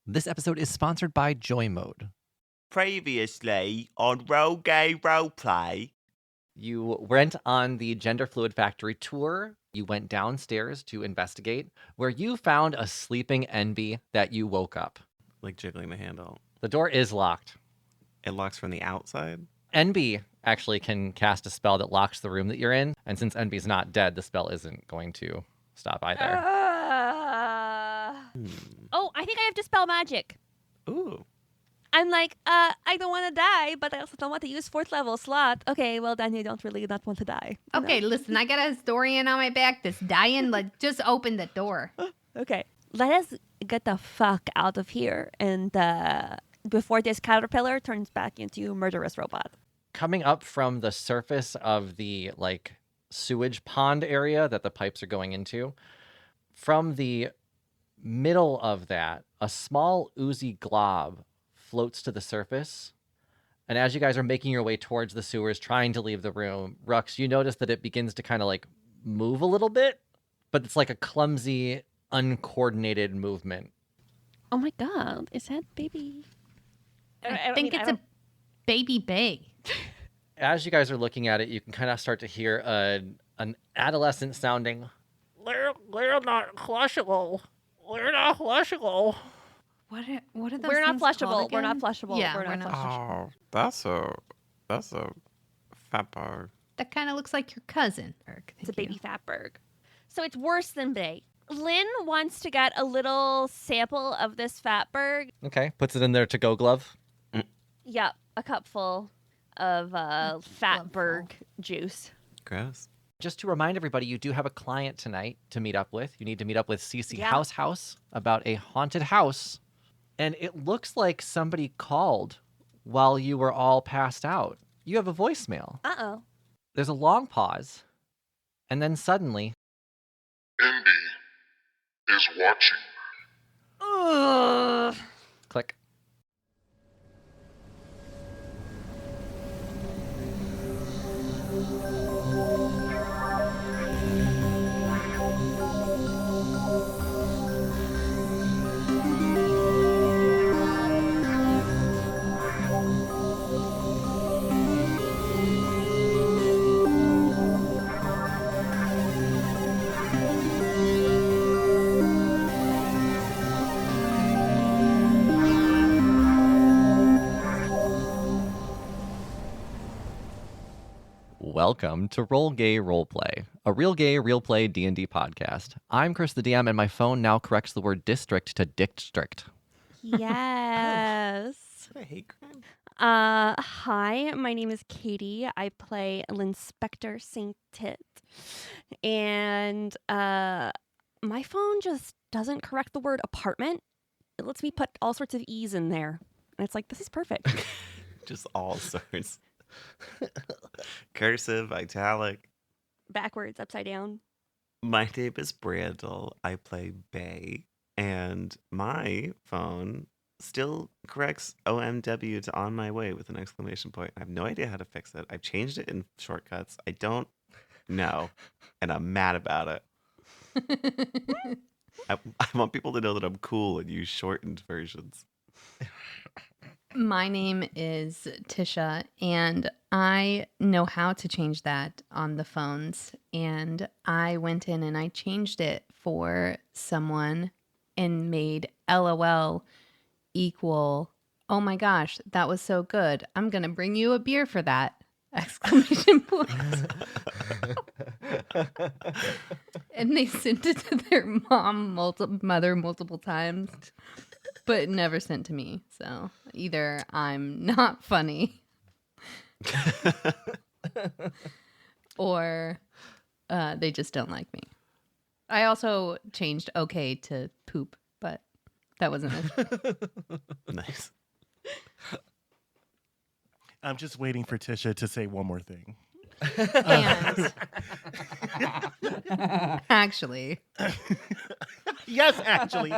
This episode is sponsored by Joy Mode. Previously on Role Gay Roleplay. You went on the Gender Fluid Factory tour. You went downstairs to investigate, where you found a sleeping NB that you woke up. Like jiggling the handle. The door is locked. It locks from the outside? NB actually can cast a spell that locks the room that you're in, and since NB's not dead, the spell isn't going to stop either. Oh, I think I have Dispel Magic. Ooh. I'm like, I don't want to die, but I also don't want to use 4th level slot. Okay, well, then you don't really not want to die. Okay, listen, I got a historian on my back that's dying. Like, just open the door. Okay, let us get the fuck out of here. And before this caterpillar turns back into a murderous robot. Coming up from the surface of the, sewage pond area that the pipes are going into, from the middle of that, a small oozy glob floats to the surface. And as you guys are making your way towards the sewers, trying to leave the room, Rux, you notice that it begins to kind of move a little bit, but it's like a clumsy, uncoordinated movement. Oh my god, is that baby? I think it's a baby Bae. As you guys are looking at it, you can kind of start to hear an adolescent sounding, We're not flushable. We're not flushable. What are those We're not things flushable. called We're not again? flushable. Yeah, we're not flushable. Oh, that's a fat bar. That kind of looks like your cousin. It's a baby fatberg. So it's worse than Bae. Lynn wants to get a little sample of this fatberg. Okay, puts it in their to-go glove. Yep, a cupful of fatberg juice. Gross. Just to remind everybody, you do have a client tonight to meet up with. You need to meet up with CeCe Yeah. Househouse about a haunted house. And it looks like somebody called while you were all passed out. You have a voicemail. Uh-oh. There's a long pause. And then suddenly... NB is watching. Ugh. Click. Welcome to Roll Gay Roleplay, a real gay, real play D&D podcast. I'm Kris the DM, and my phone now corrects the word district to dict-strict. Yes. Is that a hate crime? Hi, my name is Katie. I play Spectre St-Tite. And my phone just doesn't correct the word apartment. It lets me put all sorts of E's in there. And it's like, this is perfect. Just all sorts. Cursive, italic. Backwards, upside down. My name is Brandle. I play Bae. And my phone still corrects OMW to on my way with an exclamation point. I have no idea how to fix it. I've changed it in shortcuts. I don't know. And I'm mad about it. I want people to know that I'm cool and use shortened versions. My name is Tisha, and I know how to change that on the phones. And I went in and I changed it for someone and made LOL equal, oh my gosh, that was so good. I'm going to bring you a beer for that! Exclamation point. And they sent it to their mother multiple times, but never sent to me. So either I'm not funny or they just don't like me. I also changed okay to poop, but that wasn't it. Nice. I'm just waiting for Tisha to say one more thing. And actually, Yes, actually.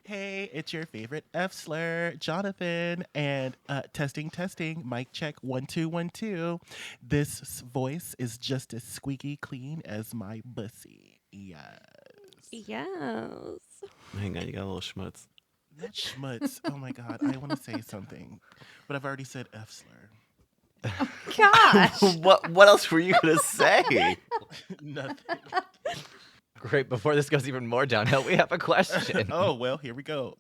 Hey, it's your favorite F slur, Jonathan, and testing, mic check, 1 2 1 2. This voice is just as squeaky clean as my bussy. Yes. Yes. Hang on, you got a little schmutz. Not schmutz. Oh my God. I want to say something, but I've already said F slur. Gosh. What else were you gonna say? Nothing. Great. Before this goes even more downhill, we have a question. Oh, well, here we go.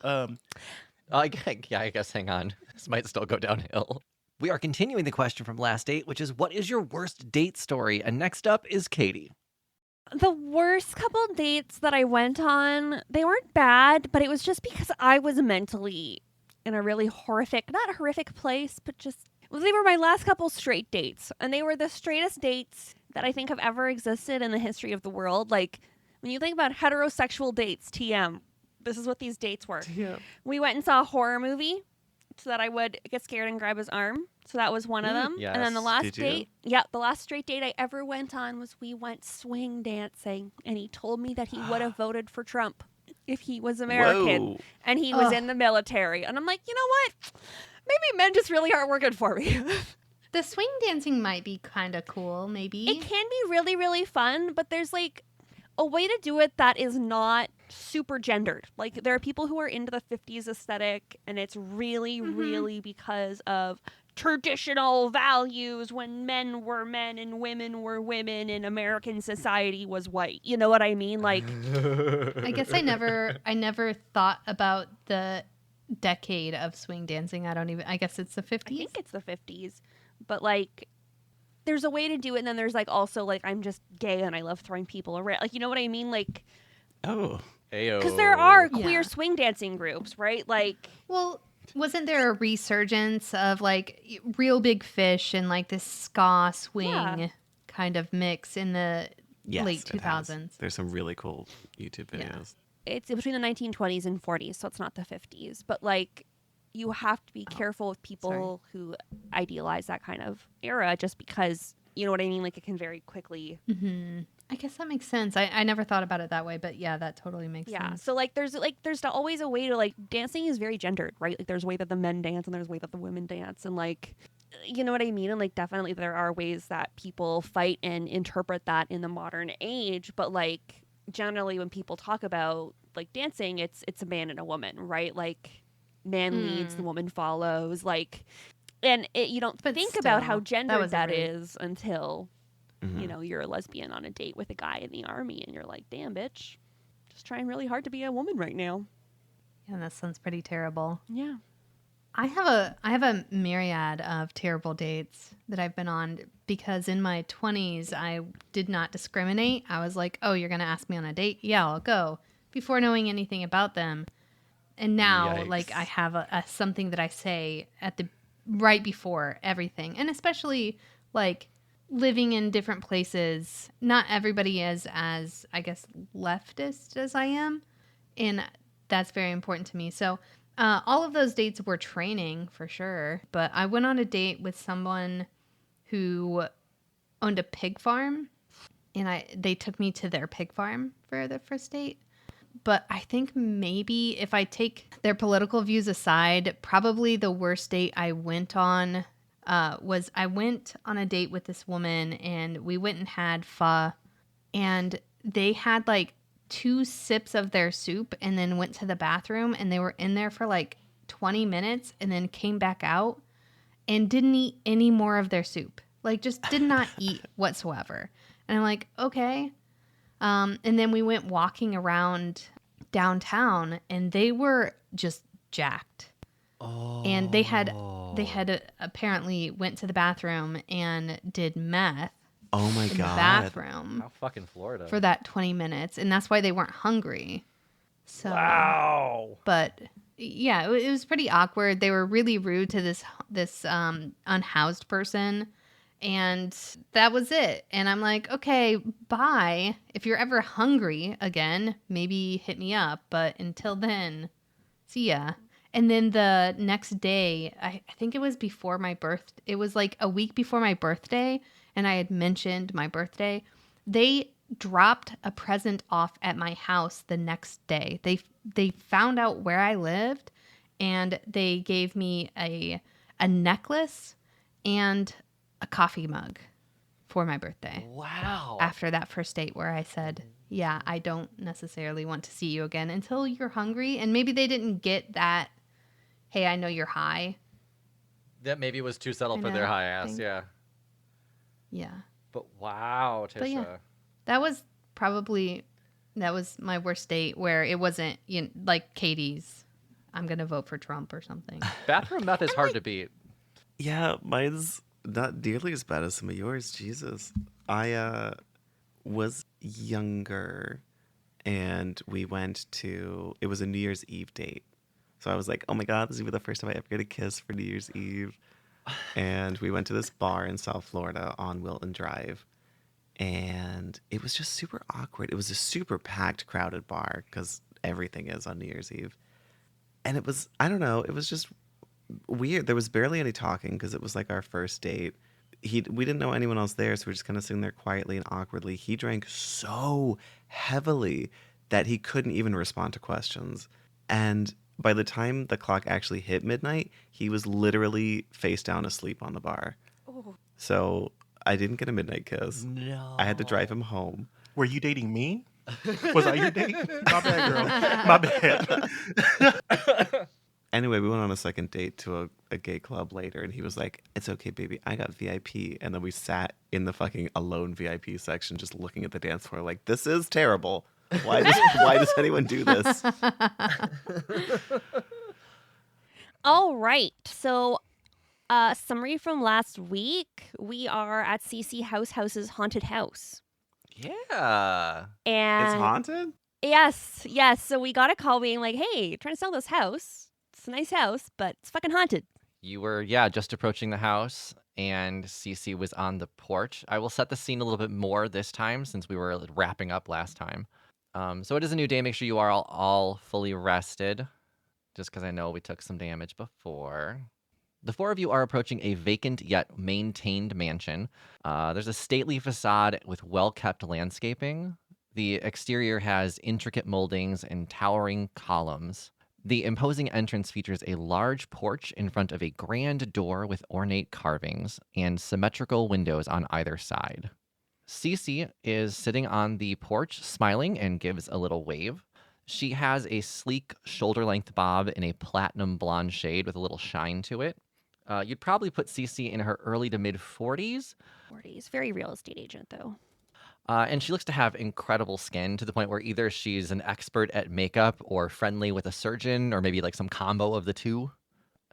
I guess hang on. This might still go downhill. We are continuing the question from last date, which is what is your worst date story? And next up is Katie. The worst couple dates that I went on, they weren't bad, but it was just because I was mentally in a really not horrific place, but just, well, they were my last couple straight dates. And they were the straightest dates that I think have ever existed in the history of the world. Like, when you think about heterosexual dates, TM, this is what these dates were. Yeah. We went and saw a horror movie so that I would get scared and grab his arm. So that was one of them. Yes. And then the last Did you? date, the last straight date I ever went on was we went swing dancing. And he told me that he would have voted for Trump if he was American. Whoa. And he was in the military. And I'm like, you know what? Maybe men just really aren't working for me. The swing dancing might be kind of cool, maybe. It can be really, really fun, but there's like a way to do it that is not super gendered. Like, there are people who are into the 50s aesthetic, and it's really, really because of traditional values when men were men and women were women and American society was white. You know what I mean? Like, I guess I never thought about the decade of swing dancing. I guess it's the 50s. I think it's the 50s. But, like, there's a way to do it, and then there's, like, also, like, I'm just gay and I love throwing people around. Like, you know what I mean? Like, Oh. because there are Yeah. queer swing dancing groups, right? Like, Well, wasn't there a resurgence of like Real Big Fish and like this ska swing kind of mix in the Yes, late it has. 2000s? There's some really cool YouTube Yeah. videos. it's between the 1920s and 40s, so it's not the 50s. But, like, you have to be careful with people who idealize that kind of era just because, you know what I mean? Like, it can very quickly. I guess that makes sense. I never thought about it that way, but yeah, that totally makes sense. So, like, there's always a way to, like, dancing is very gendered, right? Like, there's a way that the men dance and there's a way that the women dance. And, like, you know what I mean? And, like, definitely there are ways that people fight and interpret that in the modern age. But, like, generally when people talk about, like, dancing, it's a man and a woman, right? Like, man leads, the woman follows, like, and you don't But think about how still, that gendered was a that really- is until, Mhm. you know, you're a lesbian on a date with a guy in the army and you're like, damn, bitch, just trying really hard to be a woman right now. Yeah, that sounds pretty terrible. Yeah. I have a myriad of terrible dates that I've been on because in my 20s I did not discriminate. I was like, "Oh, you're going to ask me on a date? Yeah, I'll go." Before knowing anything about them. And now Yikes. like I have a something that I say at the right before everything. And especially like living in different places, not everybody is as I guess leftist as I am, and that's very important to me. So all of those dates were training for sure, but I went on a date with someone who owned a pig farm, and they took me to their pig farm for the first date. But I think maybe if I take their political views aside, probably the worst date I went on was I went on a date with this woman, and we went and had pho, and they had like 2 sips of their soup and then went to the bathroom, and they were in there for like 20 minutes and then came back out and didn't eat any more of their soup. Like, just did not eat whatsoever. And I'm like, okay. And then we went walking around downtown, and they were just jacked. And they had apparently went to the bathroom and did meth Oh my in the god. bathroom How fucking Florida. for that 20 minutes, and that's why they weren't hungry. So, Wow. but yeah, it was pretty awkward. They were really rude to this unhoused person, and that was it. And I'm like, okay, bye. If you're ever hungry again, maybe hit me up. But until then, see ya. And then the next day, I think it was before my birth. It was like a week before my birthday, and I had mentioned my birthday. They dropped a present off at my house the next day. They found out where I lived, and they gave me a necklace and a coffee mug for my birthday. Wow. After that first date where I said, yeah, I don't necessarily want to see you again until you're hungry. And maybe they didn't get that, hey, I know you're high. That maybe was too subtle for Kinda their high ass, thing. yeah. Yeah. But wow, Tisha. But yeah. That was my worst date where it wasn't like Katie's, I'm going to vote for Trump or something. Bathroom meth is hard to beat. Yeah, mine's not nearly as bad as some of yours. Jesus. I was younger and we went to, it was a New Year's Eve date. So I was like, oh my God, this is the first time I ever get a kiss for New Year's Eve. And we went to this bar in South Florida on Wilton Drive. And it was just super awkward. It was a super packed, crowded bar because everything is on New Year's Eve. And it was, I don't know, it was just weird. There was barely any talking because it was like our first date. We didn't know anyone else there, so we were just kind of sitting there quietly and awkwardly. He drank so heavily that he couldn't even respond to questions. And by the time the clock actually hit midnight, he was literally face down asleep on the bar. Oh. So I didn't get a midnight kiss. No. I had to drive him home. Were you dating me? Was I your date? My bad, girl. My bad. Anyway, we went on a second date to a gay club later, and he was like, it's okay, baby, I got VIP. And then we sat in the fucking alone VIP section just looking at the dance floor like, this is terrible. Why does anyone do this? All right. So, summary from last week. We are at CeCe Househouse's haunted house. Yeah. And It's haunted? Yes. So we got a call being like, hey, trying to sell this house. It's a nice house, but it's fucking haunted. You were, just approaching the house, and CeCe was on the porch. I will set the scene a little bit more this time since we were wrapping up last time. So it is a new day. Make sure you are all fully rested, just because I know we took some damage before. The four of you are approaching a vacant yet maintained mansion. There's a stately facade with well-kept landscaping. The exterior has intricate moldings and towering columns. The imposing entrance features a large porch in front of a grand door with ornate carvings and symmetrical windows on either side. CeCe is sitting on the porch, smiling, and gives a little wave. She has a sleek, shoulder-length bob in a platinum blonde shade with a little shine to it. You'd probably put CeCe in her early to mid-40s. 40s. Very real estate agent, though. And she looks to have incredible skin to the point where either she's an expert at makeup or friendly with a surgeon or maybe like some combo of the two.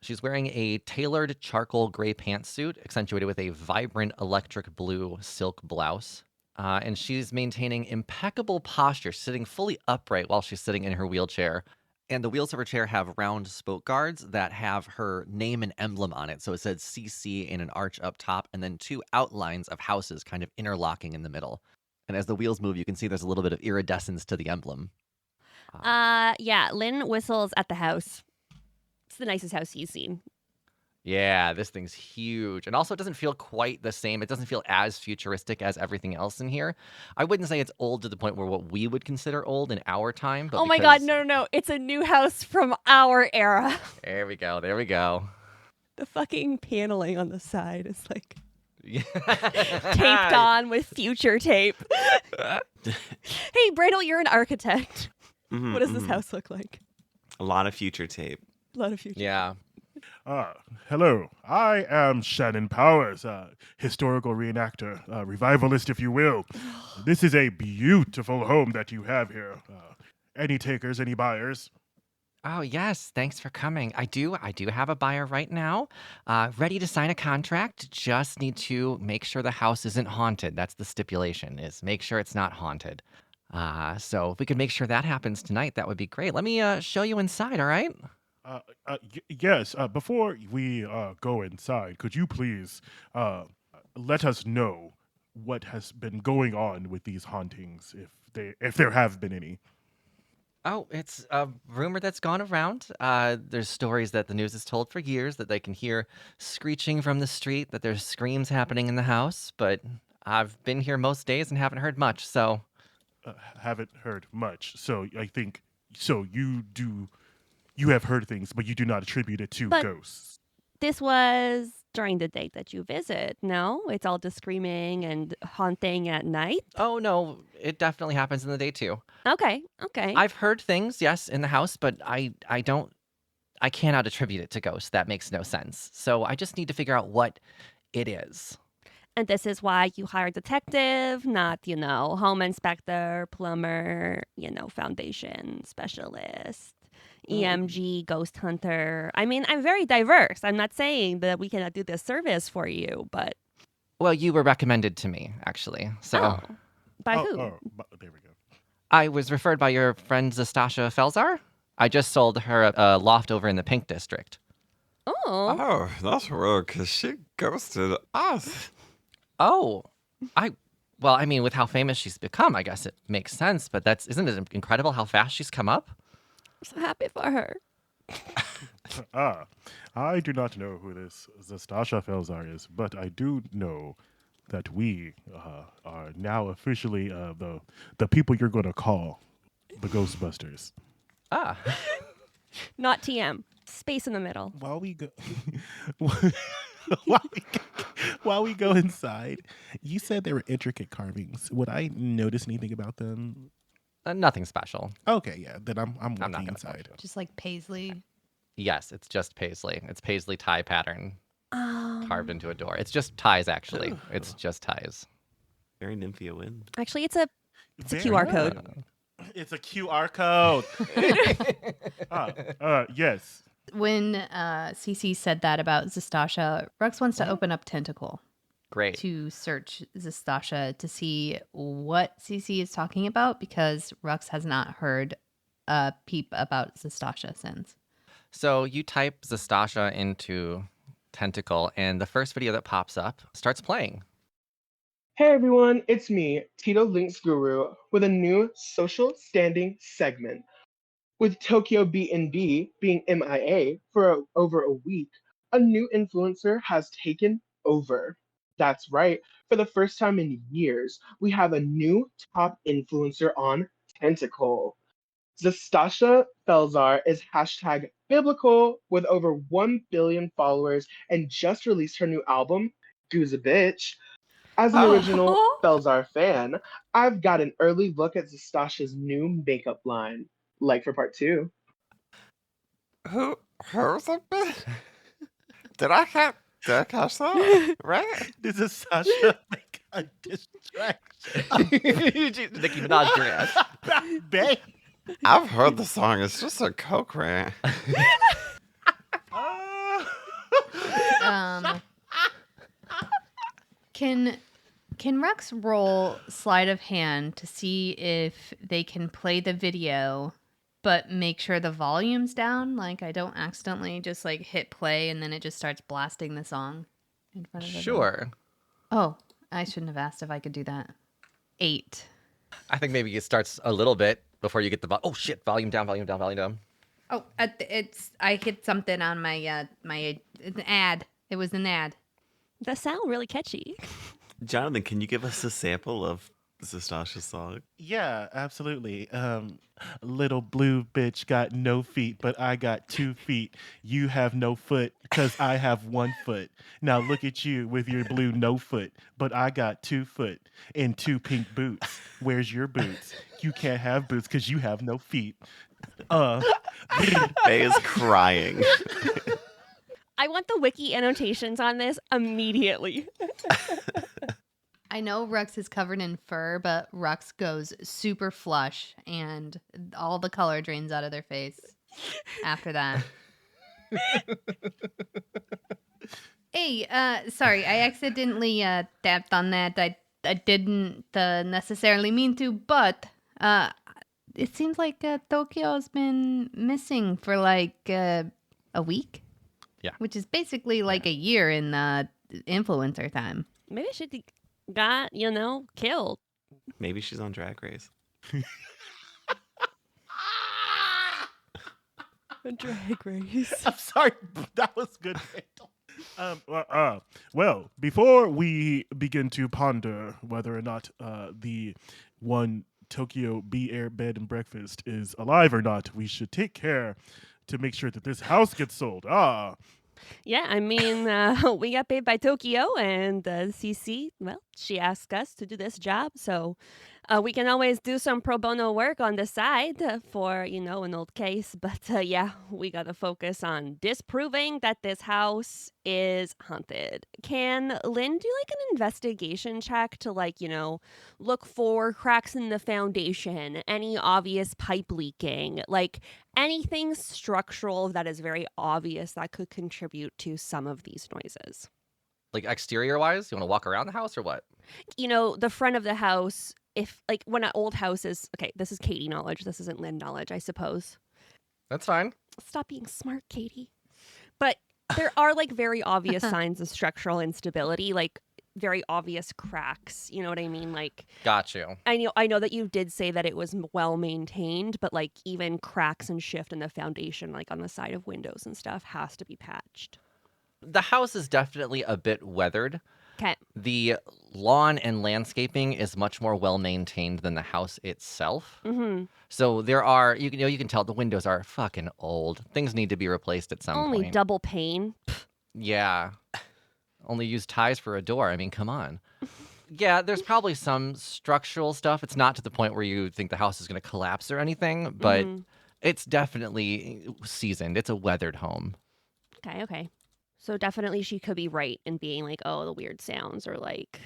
She's wearing a tailored charcoal gray pantsuit accentuated with a vibrant electric blue silk blouse. And she's maintaining impeccable posture, sitting fully upright while she's sitting in her wheelchair. And the wheels of her chair have round spoke guards that have her name and emblem on it. So it says CeCe in an arch up top and then two outlines of houses kind of interlocking in the middle. And as the wheels move, you can see there's a little bit of iridescence to the emblem. Yeah, Lynn whistles at the house. It's the nicest house he's seen. Yeah, this thing's huge. And also, it doesn't feel quite the same. It doesn't feel as futuristic as everything else in here. I wouldn't say it's old to the point where what we would consider old in our time. But oh my God, no. It's a new house from our era. There we go. The fucking paneling on the side is like taped taped on with future tape. Hey, Brandle, you're an architect. Mm-hmm, What does this house look like? A lot of future tape. A lot of future. Yeah. Hello, I am Shannon Powers, historical reenactor, revivalist, if you will. This is a beautiful home that you have here. Any takers, any buyers? Oh, yes. Thanks for coming. I do have a buyer right now, ready to sign a contract. Just need to make sure the house isn't haunted. That's the stipulation, is make sure it's not haunted. So if we could make sure that happens tonight, that would be great. Let me show you inside, all right? Yes, before we go inside, could you please let us know what has been going on with these hauntings, if there have been any? Oh, it's a rumor that's gone around. There's stories that the news has told for years that they can hear screeching from the street, that there's screams happening in the house, but I've been here most days and haven't heard much, so... Haven't heard much, so I think... So you have heard things, but you do not attribute it to But ghosts. This was during the date that you visit. No, it's all the screaming and haunting at night. Oh no, it definitely happens in the day too. Okay. I've heard things, yes, in the house, but I cannot attribute it to ghosts. That makes no sense. So I just need to figure out what it is. And this is why you hire a detective, not, home inspector, plumber, foundation specialist, EMG, ghost hunter. I mean, I'm very diverse. I'm not saying that we cannot do this service for you, but. Well, you were recommended to me, actually. So By who? There we go. I was referred by your friend Zastasha Felzar. I just sold her a loft over in the Pink District. Oh. Oh, that's rude, because she ghosted us. Oh, I mean, with how famous she's become, I guess it makes sense. But isn't it incredible how fast she's come up? I'm so happy for her. I do not know who this Zastasha Felzar is, but I do know that we are now officially the people you're going to call the Ghostbusters. Ah. Not TM. Space in the middle. While we go, while we go inside, you said there were intricate carvings. Would I notice anything about them? Nothing special. Okay, yeah. Then I'm not walking gonna inside. Just like paisley. Yes, it's just paisley. It's paisley tie pattern carved into a door. It's just ties, actually. It's just ties. Very Nymphia win. Actually, it's a Very QR good. code. It's a QR code. Yes. When CeCe said that about Zastasha, Rux wants to open up Tentacle Great. to search Zastasha to see what CeCe is talking about, because Rux has not heard a peep about Zastasha since. So you type Zastasha into Tentacle, and the first video that pops up starts playing. Hey everyone, it's me, Tito Links Guru, with a new social standing segment. With Tokyo B&B being MIA for over a week, a new influencer has taken over. That's right, for the first time in years, we have a new top influencer on Tentacle. Zastasha Felzar is hashtag biblical with over 1 billion followers and just released her new album, Goo's a Bitch. As an original Felzar fan, I've got an early look at Zastasha's new makeup line. Like for part 2. Who's a bit? Did I catch that? Right? This is Sasha make a distraction. Nicki Minaj dress. Bae. I've heard the song. It's just a coke rant. Can Rux roll sleight of hand to see if they can play the video, but make sure the volume's down? Like I don't accidentally just like hit play and then it just starts blasting the song in front of everyone. Sure. Oh, I shouldn't have asked if I could do that. 8. I think maybe it starts a little bit before you get the oh shit, volume down, volume down, volume down. Oh, I hit something on my an ad. It was an ad. That sound really catchy. Jonathan, can you give us a sample of Zastasha's song? Yeah, absolutely. Little blue bitch got no feet, but I got 2 feet. You have no foot because I have 1 foot. Now look at you with your blue no foot, but I got 2 foot and 2 pink boots. Where's your boots? You can't have boots because you have no feet. Bae is crying. I want the wiki annotations on this immediately. I know Rux is covered in fur, but Rux goes super flush and all the color drains out of their face after that. Hey, sorry, I accidentally tapped on that. I didn't necessarily mean to, but it seems like Tokyo's been missing for like a week. Yeah. Which is basically like a year in influencer time. Maybe she got, killed. Maybe she's on Drag Race. Drag Race. I'm sorry, that was good. Well, before we begin to ponder whether or not the one Tokyo B.A.E bed and breakfast is alive or not, we should take care to make sure that this house gets sold. Yeah, I mean, we got paid by Tokyo, and CeCe, well, she asked us to do this job, so we can always do some pro bono work on the side for, an old case. But yeah, we got to focus on disproving that this house is haunted. Can Lynn do like an investigation check to, like, look for cracks in the foundation, any obvious pipe leaking, like anything structural that is very obvious that could contribute to some of these noises? Like exterior wise, you want to walk around the house or what? The front of the house, if like when an old house is okay, this is Katie knowledge, this isn't Lynn knowledge, I suppose. That's fine. Stop being smart, Katie. But there are like very obvious signs of structural instability, like very obvious cracks. You know what I mean? Like, Got you. I know that you did say that it was well maintained, but like even cracks and shift in the foundation, like on the side of windows and stuff, has to be patched. The house is definitely a bit weathered. Okay. The lawn and landscaping is much more well maintained than the house itself. Mm-hmm. So there are, you can tell the windows are fucking old. Things need to be replaced at some Only point. double pane. Yeah. Only use ties for a door. I mean, come on. Yeah, there's probably some structural stuff. It's not to the point where you think the house is going to collapse or anything, but it's definitely seasoned. It's a weathered home. Okay. So definitely she could be right in being like, oh, the weird sounds or like,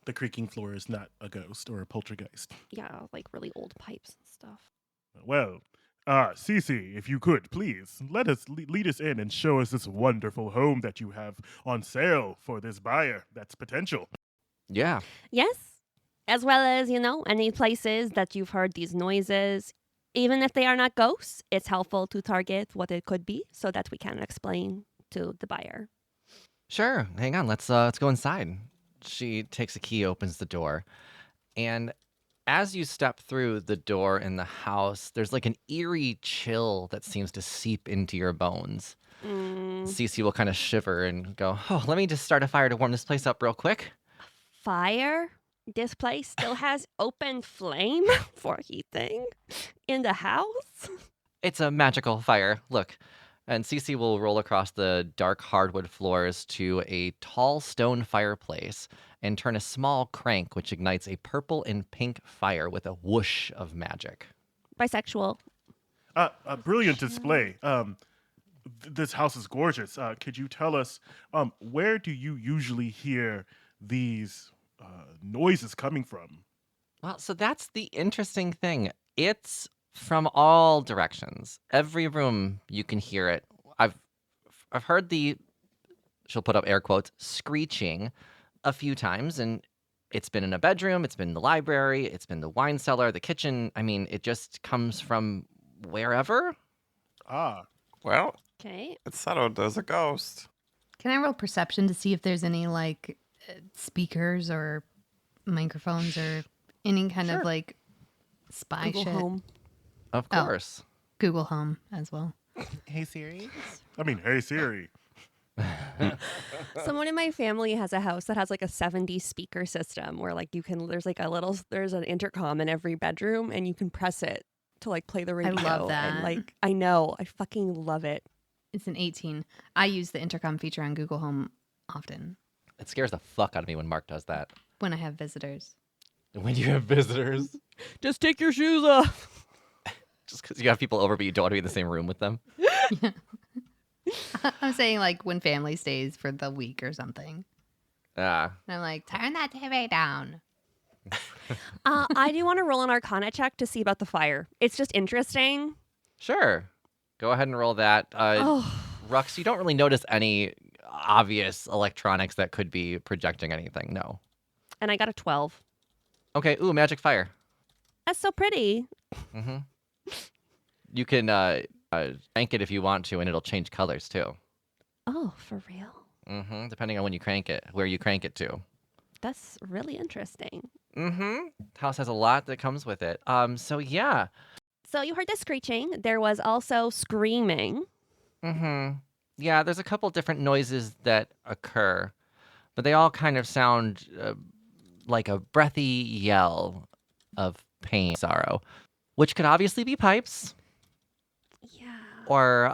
The creaking floor is not a ghost or a poltergeist. yeah, like really old pipes and stuff. Well, CeCe, if you could, please, lead us in and show us this wonderful home that you have on sale for this buyer that's potential. Yeah. Yes. As well as, any places that you've heard these noises. Even if they are not ghosts, it's helpful to target what it could be so that we can explain to the buyer. Sure. Hang on. Let's go inside. She takes a key, opens the door, and as you step through the door in the house, there's like an eerie chill that seems to seep into your bones. CeCe will kind of shiver and go, "Oh, let me just start a fire to warm this place up real quick." Fire? This place still has open flame for heating in the house? It's a magical fire. Look. And CeCe will roll across the dark hardwood floors to a tall stone fireplace and turn a small crank which ignites a purple and pink fire with a whoosh of magic. Bisexual. A brilliant display. This house is gorgeous. Could you tell us where do you usually hear these noises coming from? Well, so that's the interesting thing. It's from all directions. Every room you can hear it. I've heard she'll put up air quotes, screeching a few times, and it's been in a bedroom, it's been in the library, it's been the wine cellar, the kitchen. I mean, it just comes from wherever. Well, Okay. it's settled. There's a ghost. Can I roll perception to see if there's any like speakers or microphones or any kind of like spy Google shit? Home. Of course. Google Home as well. Hey Siri. Hey Siri. Someone in my family has a house that has like a 70 speaker system where like there's an intercom in every bedroom and you can press it to like play the radio. love that. And like, I know, I fucking love it. It's an 18. I use the intercom feature on Google Home often It scares the fuck out of me when Mark does that. when I have visitors. When you have visitors. Just take your shoes off. Just because you have people over but you don't want to be in the same room with them. Yeah. I'm saying like when family stays for the week or something. Ah. And I'm like, turn that TV down. I do want to roll an Arcana check to see about the fire. It's just interesting. Sure. Go ahead and roll that. Rux, you don't really notice any obvious electronics that could be projecting anything. No. And I got a 12. Okay. Ooh, magic fire. That's so pretty. Mm-hmm. You can crank it if you want to, and it'll change colors too. Oh, for real? Mm-hmm. Depending on when you crank it, where you crank it to. That's really interesting. Mm-hmm. House has a lot that comes with it. So yeah. So you heard the screeching. There was also screaming. Mm-hmm. Yeah, there's a couple different noises that occur, but they all kind of sound like a breathy yell of pain, sorrow, which could obviously be pipes Yeah. or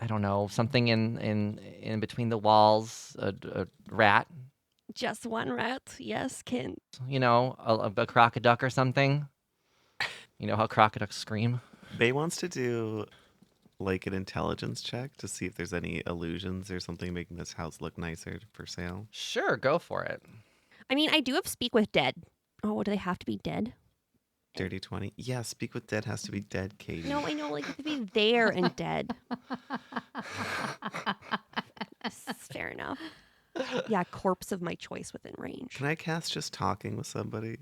I don't know, something in between the walls, a rat, Just one rat. Yes, Kent. you know, a crocoduck or something. You know how crocoducks scream? Bae wants to do like an intelligence check to see if there's any illusions or something making this house look nicer for sale. Sure, go for it. I mean, I do have speak with dead. Oh, do they have to be dead? Dirty 20. Yeah, speak with dead has to be dead, Katie. No, I know, like, to be there and dead. Fair enough. Yeah, corpse of my choice within range. Can I cast just talking with somebody?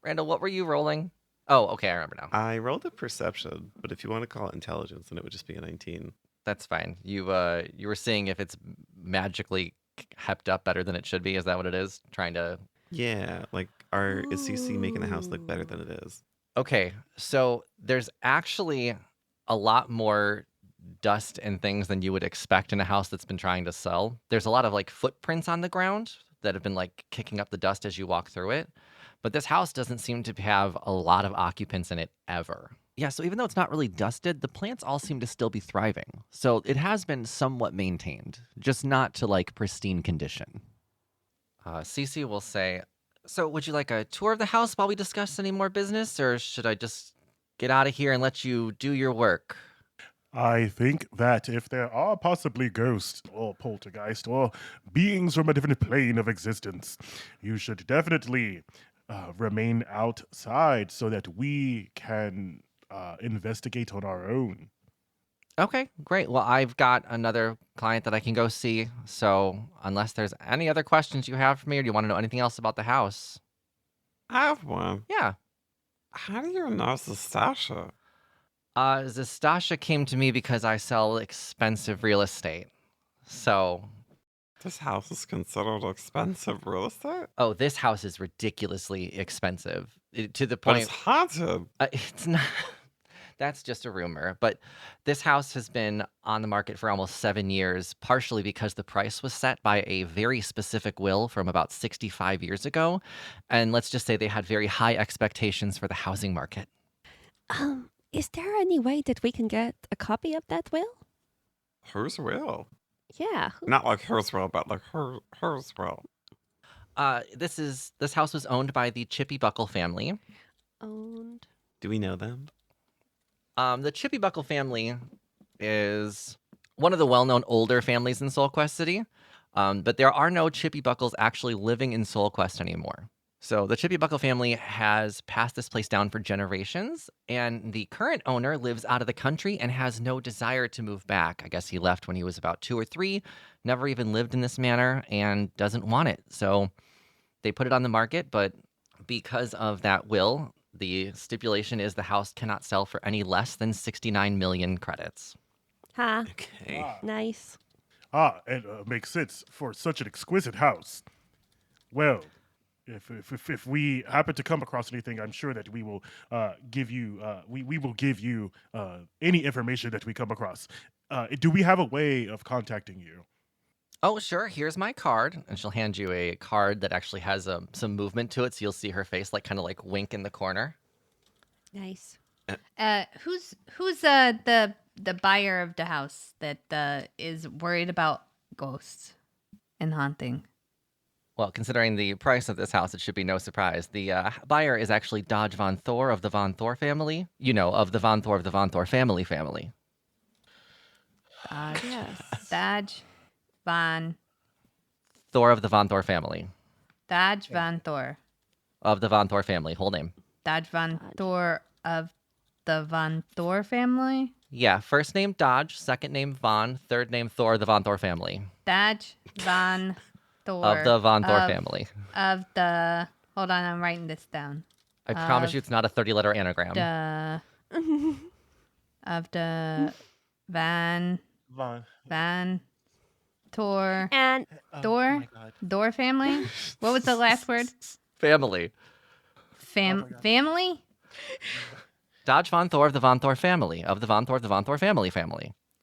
Randall, what were you rolling? Oh, okay, I remember now. I rolled a perception, but if you want to call it intelligence, then it would just be a 19. That's fine. You were seeing if it's magically hepped up better than it should be. Is that what it is? Trying to. Yeah, like is CeCe making the house look better than it is? Okay, so there's actually a lot more dust and things than you would expect in a house that's been trying to sell. There's a lot of like footprints on the ground that have been like kicking up the dust as you walk through it. But this house doesn't seem to have a lot of occupants in it ever. Yeah, so even though it's not really dusted, the plants all seem to still be thriving. So it has been somewhat maintained, just not to like pristine condition. CeCe will say, so would you like a tour of the house while we discuss any more business, or should I just get out of here and let you do your work? I think that if there are possibly ghosts or poltergeist or beings from a different plane of existence, you should definitely remain outside so that we can investigate on our own. Okay, great. Well, I've got another client that I can go see. So unless there's any other questions you have for me, or do you want to know anything else about the house? I have one. Yeah. How do you know Sasha? Zastasha came to me because I sell expensive real estate. So, This house is considered expensive real estate? oh, this house is ridiculously expensive to the But point. it's haunted. It's not. That's just a rumor. But this house has been on the market for almost 7 years, partially because the price was set by a very specific will from about 65 years ago. And let's just say they had very high expectations for the housing market. Is there any way that we can get a copy of that will? Whose will? Yeah. Not like hers will, but like hers will. This house was owned by the Chippy Buckle family. Owned. Do we know them? The Chippy Buckle family is one of the well-known older families in Soul Quest City, but there are no Chippy Buckles actually living in Soul Quest anymore. So the Chippy Buckle family has passed this place down for generations, and the current owner lives out of the country and has no desire to move back. I guess he left when he was about 2 or 3, never even lived in this manor, and doesn't want it. So they put it on the market, but because of that will, the stipulation is the house cannot sell for any less than 69 million credits. Ha. Okay. Nice. It makes sense for such an exquisite house. Well, if we happen to come across anything, I'm sure that we will give you we will give you any information that we come across. Do we have a way of contacting you? Oh, sure. Here's my card. And she'll hand you a card that actually has some movement to it. So you'll see her face like kind of like wink in the corner. Nice. Who's the buyer of the house that is worried about ghosts and haunting? Well, considering the price of this house, it should be no surprise. The buyer is actually Dodge Von Thor of the Von Thor family. You know, of the Von Thor of the Von Thor family. Dodge. Yes. Dodge Von Thor of the Von Thor family. Dodge Von Thor. Of the Von Thor family. Whole name. Dodge Von Thor of the Von Thor family? Yeah, first name Dodge, second name Von, third name Thor, the Von Thor family. Dodge Von Thor. Of the Von Thor family. Of the... Hold on, I'm writing this down. I promise you it's not a 30-letter anagram. Of the Van Thor... And Thor? my God. Thor family? What was the last word? Family. Family? Dodge Von Thor of the Von Thor family. Of the Von Thor of the Von Thor family.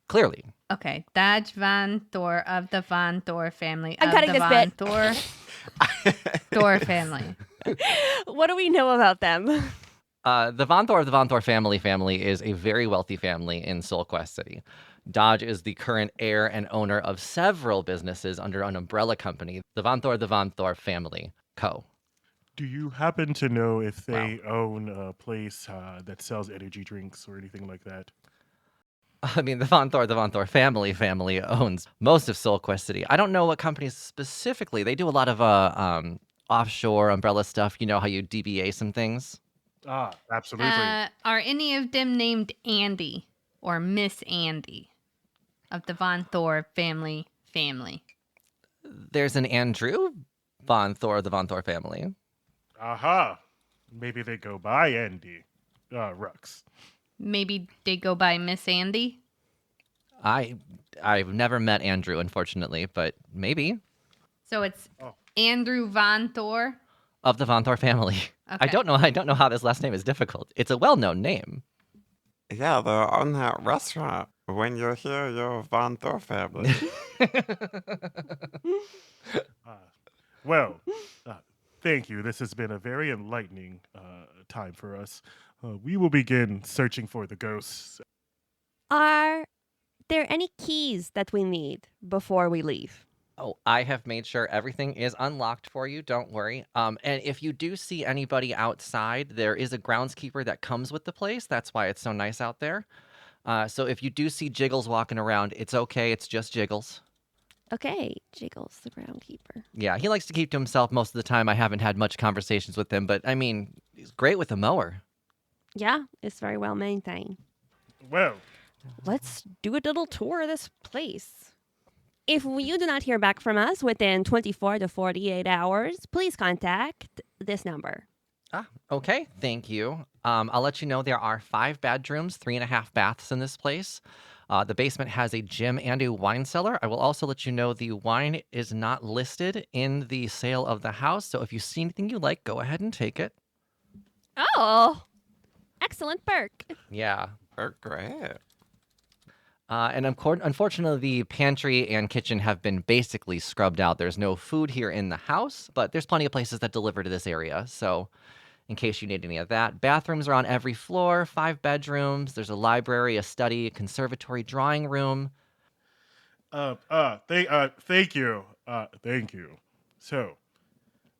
Clearly. Okay. Dodge Von Thor of the Von Thor family. I'm of cutting the this Von bit. Thor family. What do we know about them? The Von Thor of the Von Thor family is a very wealthy family in Soul Quest City. Dodge is the current heir and owner of several businesses under an umbrella company, the Von Thor of the Von Thor family co. Do you happen to know if Wow. they own a place that sells energy drinks or anything like that? I mean, the Von Thor family owns most of Soul Quest City. I don't know what companies specifically. They do a lot of offshore umbrella stuff. You know how you DBA some things? Ah, absolutely. Are any of them named Andy or Miss Andy of the Von Thor family? There's an Andrew Von Thor of the Von Thor family. Aha. Maybe they go by Andy. Rux. Maybe they go by Miss Andy? I've never met Andrew, unfortunately, but maybe. So it's Oh. Andrew Von Thor? Of the Von Thor family. Okay. I don't know how this last name is difficult. It's a well-known name. Yeah, they're on that restaurant. When you're here, you're a Von Thor family. Well, thank you. This has been a very enlightening time for us. We will begin searching for the ghosts. Are there any keys that we need before we leave? Oh, I have made sure everything is unlocked for you. Don't worry. And if you do see anybody outside, there is a groundskeeper that comes with the place. That's why it's so nice out there. So if you do see Jiggles walking around, it's okay. It's just Jiggles. Okay, Jiggles, the groundkeeper. Yeah, he likes to keep to himself most of the time. I haven't had much conversations with him, but I mean, he's great with a mower. Yeah, it's very well maintained. Well, Let's do a little tour of this place. If you do not hear back from us within 24 to 48 hours, please contact this number. Okay, thank you. I'll let you know there are 5 bedrooms, 3.5 baths in this place. The basement has a gym and a wine cellar. I will also let you know the wine is not listed in the sale of the house, so if you see anything you like, go ahead and take it. Oh, excellent perk. Yeah. They're great. And unfortunately, the pantry and kitchen have been basically scrubbed out. There's no food here in the house, but there's plenty of places that deliver to this area. So in case you need any of that. Bathrooms are on every floor, 5 bedrooms. There's a library, a study, a conservatory, drawing room. thank you. Thank you. So,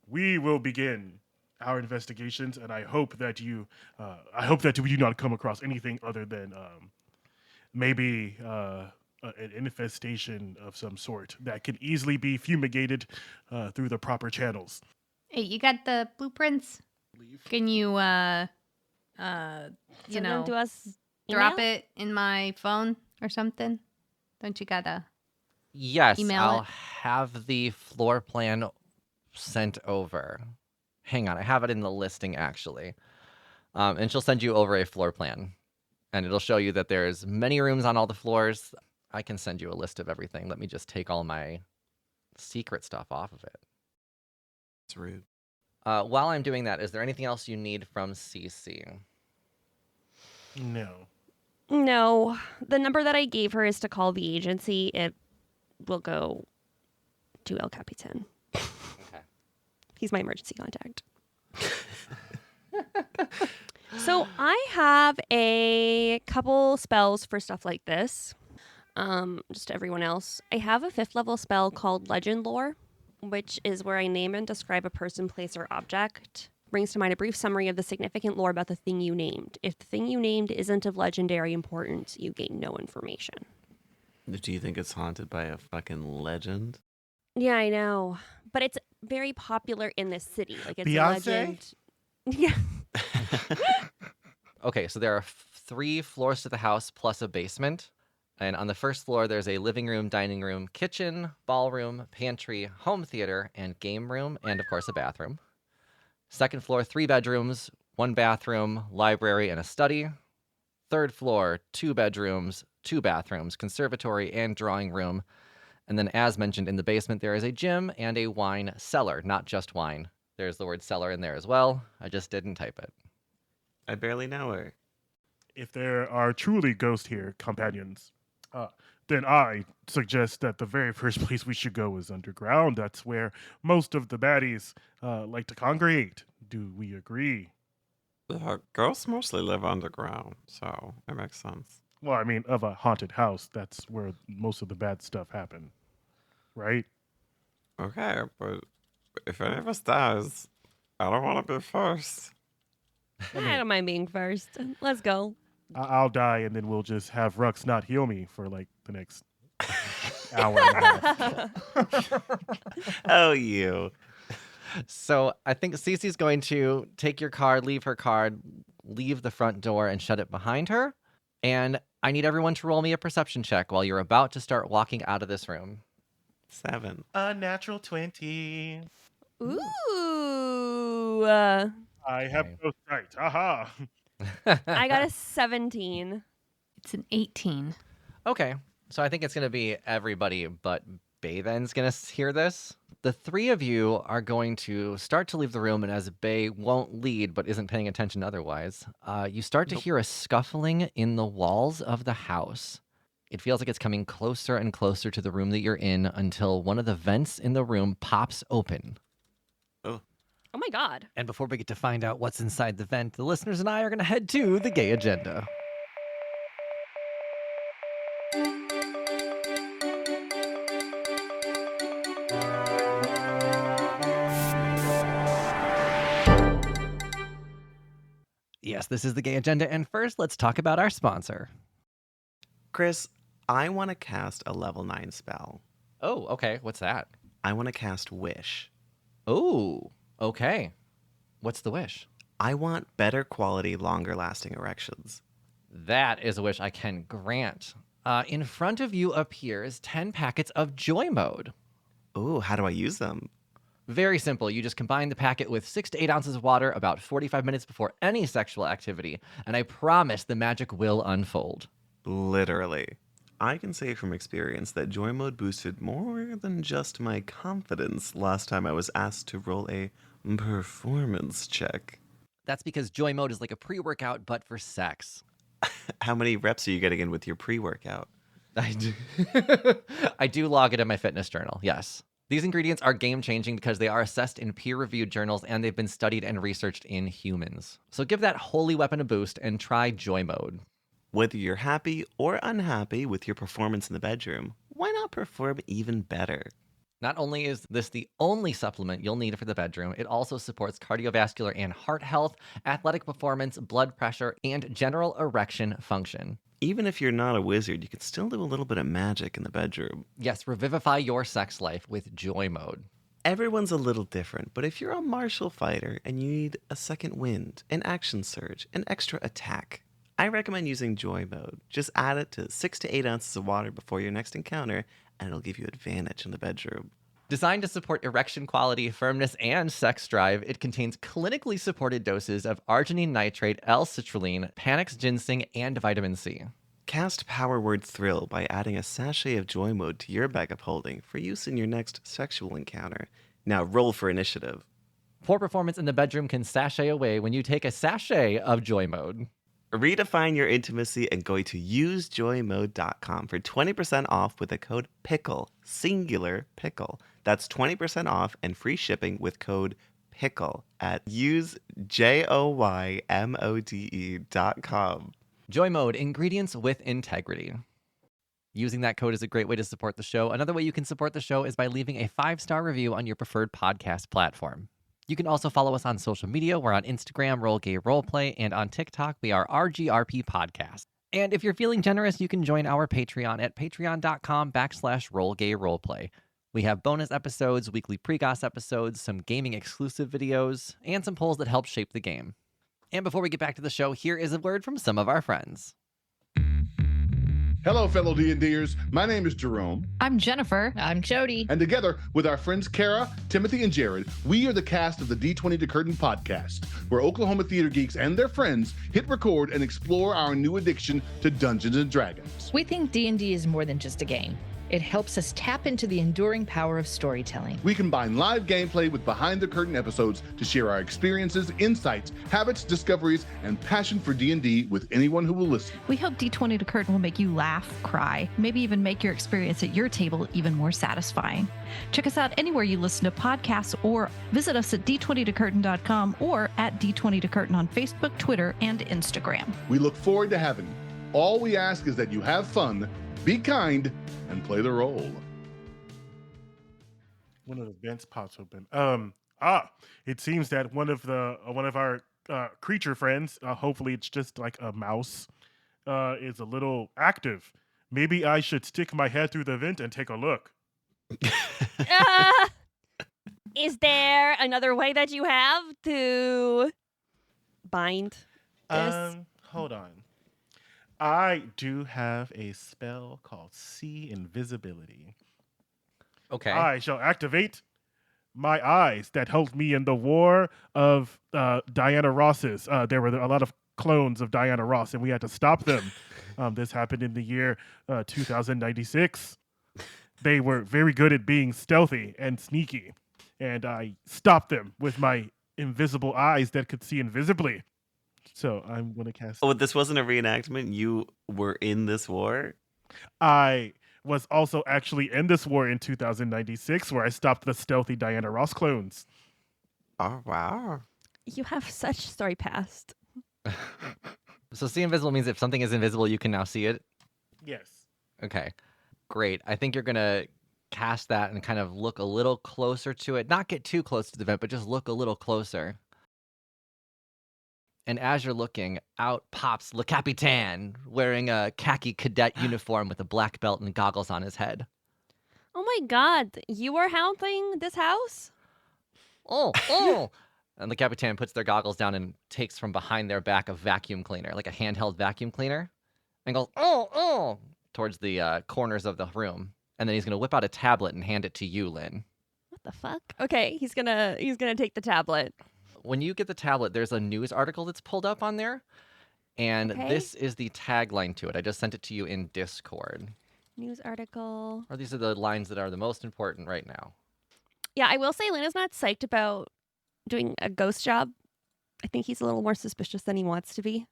we will begin our investigations, and I hope that you do not come across anything other than maybe an infestation of some sort that can easily be fumigated through the proper channels. Hey, you got the blueprints? Can you, Send them to us. drop email? it in my phone or something? Don't you gotta? Yes, Email I'll it. have the floor plan sent over. Hang on, I have it in the listing, actually. And she'll send you over a floor plan. And it'll show you that there's many rooms on all the floors. I can send you a list of everything. Let me just take all my secret stuff off of it. It's rude. While I'm doing that, is there anything else you need from CeCe? No. No, the number that I gave her is to call the agency. It will go to El Capitan. Okay. He's my emergency contact. So I have a couple spells for stuff like this. Just to everyone else. I have a 5th level spell called Legend Lore, which is where I name and describe a person, place, or object. Brings to mind a brief summary of the significant lore about the thing you named. If the thing you named isn't of legendary importance, you gain no information. Do you think it's haunted by a fucking legend? Yeah, I know. But it's very popular in this city. Like, it's Beyonce? a legend. Yeah. Okay, so there are 3 floors to the house plus a basement. And on the first floor, there's a living room, dining room, kitchen, ballroom, pantry, home theater, and game room, and of course a bathroom. Second floor, 3 bedrooms, 1 bathroom, library, and a study. Third floor, 2 bedrooms, 2 bathrooms, conservatory, and drawing room. And then, as mentioned, in the basement, there is a gym and a wine cellar, not just wine. There's the word cellar in there as well. I just didn't type it. I barely know her. If there are truly ghosts here, companions, then I suggest that the very first place we should go is underground. That's where most of the baddies like to congregate. Do we agree? Yeah, ghosts mostly live underground, so it makes sense. Well, I mean, of a haunted house, that's where most of the bad stuff happened, right? Okay, but if any of us dies, I don't want to be first. I don't mind being first. Let's go. I'll die, and then we'll just have Rux not heal me for like the next hour and a half. Oh, you. So I think CeCe's going to take your card, leave her card, leave the front door, and shut it behind her. And I need everyone to roll me a perception check while you're about to start walking out of this room. 7. A natural 20. Ooh. I have no sight. Aha! I got a 17. It's an 18. Okay, so I think it's going to be everybody but Bae then's going to hear this. The three of you are going to start to leave the room, and as Bae won't lead but isn't paying attention otherwise, you start to hear a scuffling in the walls of the house. It feels like it's coming closer and closer to the room that you're in until one of the vents in the room pops open. Oh my God. And before we get to find out what's inside the vent, the listeners and I are going to head to the gay agenda. Yes, this is the gay agenda, and first let's talk about our sponsor. Kris, I want to cast a level 9 spell. Oh, okay. What's that? I want to cast Wish. Oh, okay. What's the wish? I want better quality, longer lasting erections. That is a wish I can grant. In front of you appears 10 packets of Joy Mode. Ooh, how do I use them? Very simple. You just combine the packet with 6 to 8 ounces of water about 45 minutes before any sexual activity, and I promise the magic will unfold. Literally. I can say from experience that Joy Mode boosted more than just my confidence last time I was asked to roll a performance check. That's because Joy Mode is like a pre-workout, but for sex. How many reps are you getting in with your pre-workout? I do. I do log it in my fitness journal, yes. These ingredients are game-changing because they are assessed in peer-reviewed journals and they've been studied and researched in humans. So give that holy weapon a boost and try Joy Mode. Whether you're happy or unhappy with your performance in the bedroom, why not perform even better? Not only is this the only supplement you'll need for the bedroom, it also supports cardiovascular and heart health, athletic performance, blood pressure, and general erection function. Even if you're not a wizard, you can still do a little bit of magic in the bedroom. Yes, revivify your sex life with Joy Mode. Everyone's a little different, but if you're a martial fighter and you need a second wind, an action surge, an extra attack, I recommend using Joy Mode. Just add it to 6 to 8 ounces of water before your next encounter, and it'll give you advantage in the bedroom. Designed to support erection quality, firmness, and sex drive, it contains clinically supported doses of arginine nitrate, L-citrulline, Panax ginseng, and vitamin C. Cast Power Word Thrill by adding a sachet of Joy Mode to your bag of holding for use in your next sexual encounter. Now roll for initiative. Poor performance in the bedroom can sashay away when you take a sachet of Joy Mode. Redefine your intimacy and go to usejoymode.com for 20% off with the code PICKLE, singular PICKLE. That's 20% off and free shipping with code PICKLE at usejoymode.com. Joy Mode, ingredients with integrity. Using that code is a great way to support the show. Another way you can support the show is by leaving a 5-star review on your preferred podcast platform. You can also follow us on social media. We're on Instagram, Roll Gay Roleplay, and on TikTok, we are RGRP Podcast. And if you're feeling generous, you can join our Patreon at patreon.com/RollGayRoleplay. We have bonus episodes, weekly pre-goss episodes, some gaming exclusive videos, and some polls that help shape the game. And before we get back to the show, here is a word from some of our friends. Hello, fellow D&Ders. My name is Jerome. I'm Jennifer. I'm Jody. And together with our friends Kara, Timothy, and Jared, we are the cast of the D20 to Curtain podcast, where Oklahoma theater geeks and their friends hit record and explore our new addiction to Dungeons & Dragons. We think D&D is more than just a game. It helps us tap into the enduring power of storytelling. We combine live gameplay with behind-the-curtain episodes to share our experiences, insights, habits, discoveries, and passion for D&D with anyone who will listen. We hope D20 to Curtain will make you laugh, cry, maybe even make your experience at your table even more satisfying. Check us out anywhere you listen to podcasts or visit us at d20tocurtain.com or at D20tocurtain on Facebook, Twitter, and Instagram. We look forward to having you. All we ask is that you have fun, be kind, and play the role. One of the vents pops open. It seems that one of our creature friends, hopefully it's just like a mouse, is a little active. Maybe I should stick my head through the vent and take a look. Is there another way that you have to bind this? Hold on. I do have a spell called See Invisibility. Okay. I shall activate my eyes that helped me in the war of Diana Ross's. There were a lot of clones of Diana Ross, and we had to stop them. This happened in the year 2096. They were very good at being stealthy and sneaky, and I stopped them with my invisible eyes that could see invisibly. So I'm going to cast... Oh, this wasn't a reenactment? You were in this war? I was also actually in this war in 2096 where I stopped the stealthy Diana Ross clones. Oh, wow. You have such story past. So see invisible means if something is invisible, you can now see it? Yes. Okay, great. I think you're going to cast that and kind of look a little closer to it. Not get too close to the vent, but just look a little closer. And as you're looking, out pops Le Capitan, wearing a khaki cadet uniform with a black belt and goggles on his head. Oh my god, you are haunting this house? Oh! And Le Capitan puts their goggles down and takes from behind their back a vacuum cleaner, like a handheld vacuum cleaner, and goes, oh, towards the corners of the room. And then he's going to whip out a tablet and hand it to you, Lynn. What the fuck? Okay, he's gonna take the tablet. When you get the tablet, there's a news article that's pulled up on there. And this is the tagline to it. I just sent it to you in Discord. News article. Or these are the lines that are the most important right now. Yeah, I will say Lynn is not psyched about doing a ghost job. I think he's a little more suspicious than he wants to be.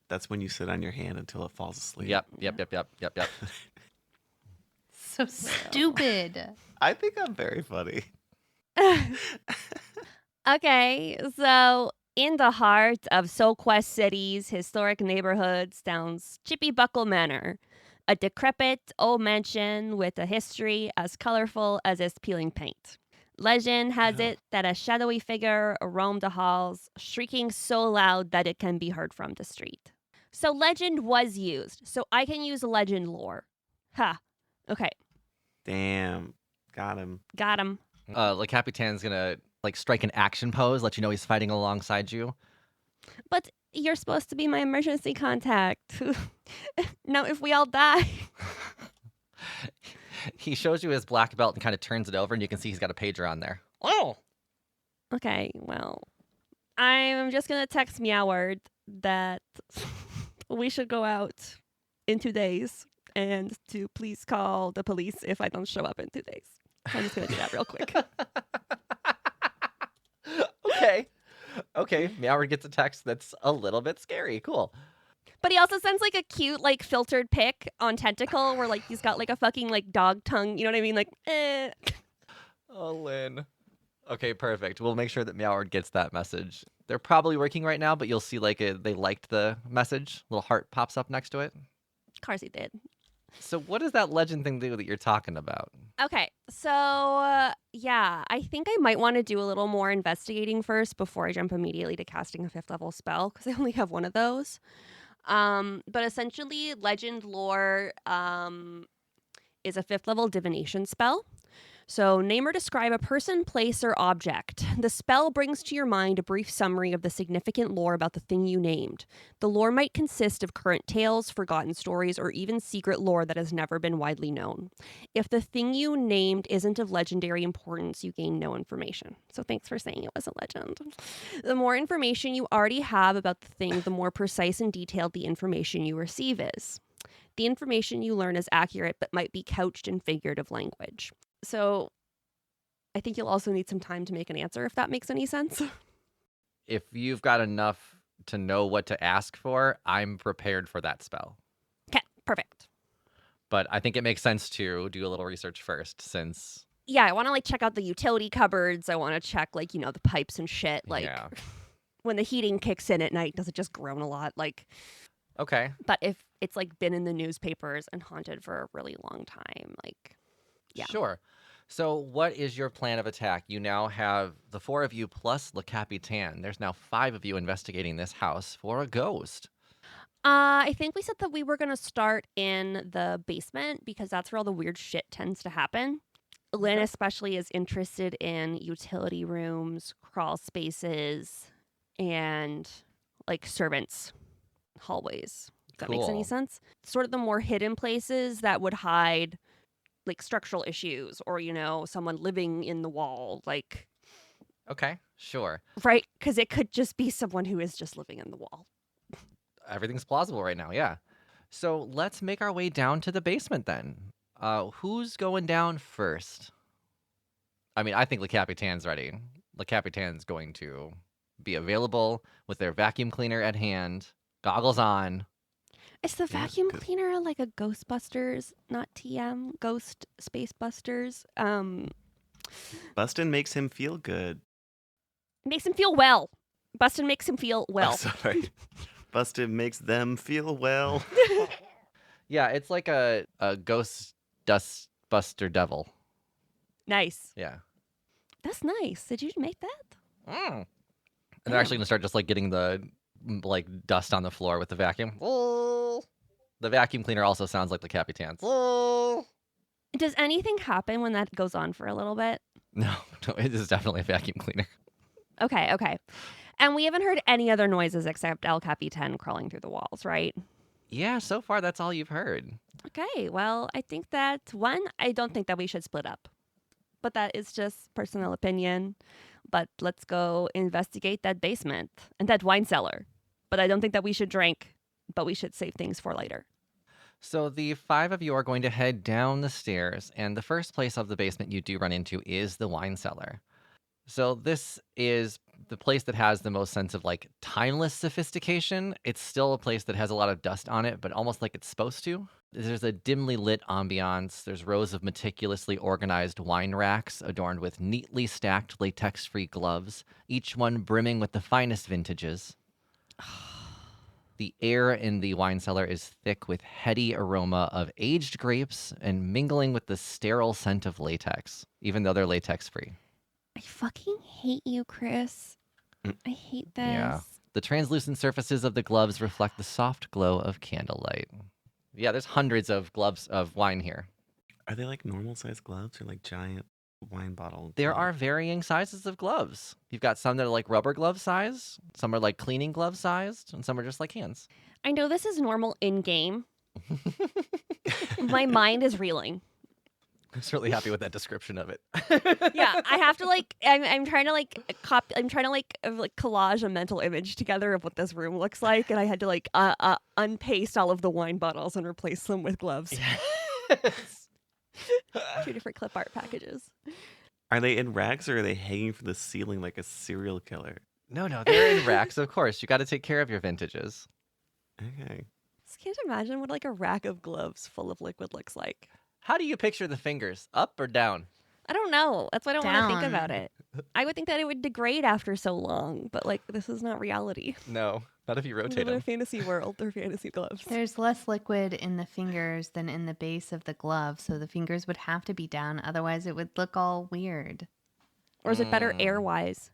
That's when you sit on your hand until it falls asleep. Yep. So stupid. I think I'm very funny. Okay, so in the heart of SoulQuest City's historic neighborhood stands Chippy Buckle Manor, a decrepit old mansion with a history as colorful as its peeling paint. Legend has it that a shadowy figure roamed the halls, shrieking so loud that it can be heard from the street. So legend was used, so I can use legend lore. Ha. Okay. Damn. Got him. Le Capitan's going to strike an action pose, let you know he's fighting alongside you. But you're supposed to be my emergency contact. Now, if we all die. He shows you his black belt and kind of turns it over, and you can see he's got a pager on there. Oh! Okay, well, I'm just going to text Meoward that we should go out in 2 days and to please call the police if I don't show up in 2 days. I'm just going to do that real quick. Okay. Meoward gets a text that's a little bit scary. Cool. But he also sends a cute filtered pic on Tentacle where he's got a fucking dog tongue. You know what I mean? Oh, Lynn. Okay, perfect. We'll make sure that Meoward gets that message. They're probably working right now, but you'll see they liked the message. Little heart pops up next to it. Of course he did. So what does that legend thing do that you're talking about? Okay, so yeah, I think I might want to do a little more investigating first before I jump immediately to casting a 5th level spell because I only have one of those. But essentially, legend lore is a 5th level divination spell. So name or describe a person, place, or object. The spell brings to your mind a brief summary of the significant lore about the thing you named. The lore might consist of current tales, forgotten stories, or even secret lore that has never been widely known. If the thing you named isn't of legendary importance, you gain no information. So thanks for saying it was a legend. The more information you already have about the thing, the more precise and detailed the information you receive is. The information you learn is accurate, but might be couched in figurative language. So I think you'll also need some time to make an answer, if that makes any sense. If you've got enough to know what to ask for, I'm prepared for that spell. Okay, perfect. But I think it makes sense to do a little research first, since... Yeah, I want to, like, check out the utility cupboards. I want to check, like, you know, the pipes and shit. Like, Yeah. when the heating kicks in at night, does it just groan a lot? Like... Okay. But if it's, like, been in the newspapers and haunted for a really long time, like, yeah. Sure. So what is your plan of attack? You now have the 4 of you plus Le Capitan. There's now 5 of you investigating this house for a ghost. I think we said that we were going to start in the basement because that's where all the weird shit tends to happen. Lynn especially is interested in utility rooms, crawl spaces, and, like, servants' hallways. If that makes any Cool. sense? Sort of the more hidden places that would hide, like, structural issues or, you know, someone living in the wall, like... Okay, sure. Right? Because it could just be someone who is just living in the wall. Everything's plausible right now, yeah. So let's make our way down to the basement then. Who's going down first? I mean, I think Le Capitan's ready. Le Capitan's going to be available with their vacuum cleaner at hand, goggles on. Is the vacuum cleaner like a Ghostbusters, not TM, Ghost Space Busters? Bustin makes him feel good. Makes him feel well. Bustin makes him feel well. Oh, sorry. Bustin makes them feel well. Yeah, it's like a ghost dust buster devil. Nice. Yeah. That's nice. Did you make that? And they're actually going to start just like getting the like dust on the floor with the vacuum. The vacuum cleaner also sounds like the Capitan's. Does anything happen when that goes on for a little bit? No, it is definitely a vacuum cleaner. Okay. And we haven't heard any other noises except El Capitan crawling through the walls, right? Yeah, so far that's all you've heard. Okay, well, I think that, one, I don't think that we should split up. But that is just personal opinion. But let's go investigate that basement and that wine cellar. But I don't think that we should drink, but we should save things for later. So the 5 of you are going to head down the stairs, and the first place of the basement you do run into is the wine cellar. So this is the place that has the most sense of like timeless sophistication. It's still a place that has a lot of dust on it, but almost like it's supposed to. There's a dimly lit ambiance. There's rows of meticulously organized wine racks adorned with neatly stacked latex-free gloves, each one brimming with the finest vintages. The air in the wine cellar is thick with heady aroma of aged grapes and mingling with the sterile scent of latex, even though they're latex-free. I fucking hate you, Kris. I hate this. Yeah. The translucent surfaces of the gloves reflect the soft glow of candlelight. Yeah, there's hundreds of gloves of wine here. Are they like normal sized gloves or like giant wine bottle? There are varying sizes of gloves. You've got some that are like rubber glove size, some are like cleaning glove sized, and some are just like hands. I know this is normal in-game. My mind is reeling. I'm just really happy with that description of it. Yeah, I have to like. I'm trying to like collage a mental image together of what this room looks like, and I had to like unpaste all of the wine bottles and replace them with gloves. Yes. 2 different clip art packages. Are they in racks or are they hanging from the ceiling like a serial killer? No, they're in racks, of course. You got to take care of your vintages. Okay. Just can't imagine what like a rack of gloves full of liquid looks like. How do you picture the fingers? Up or down? I don't know. That's why I don't want to think Down. about it. I would think that it would degrade after so long, but like this is not reality. No, not if you We rotate live in a them. fantasy world. They're fantasy gloves. There's less liquid in the fingers than in the base of the glove, so the fingers would have to be down. Otherwise, it would look all weird. Or is it better air-wise?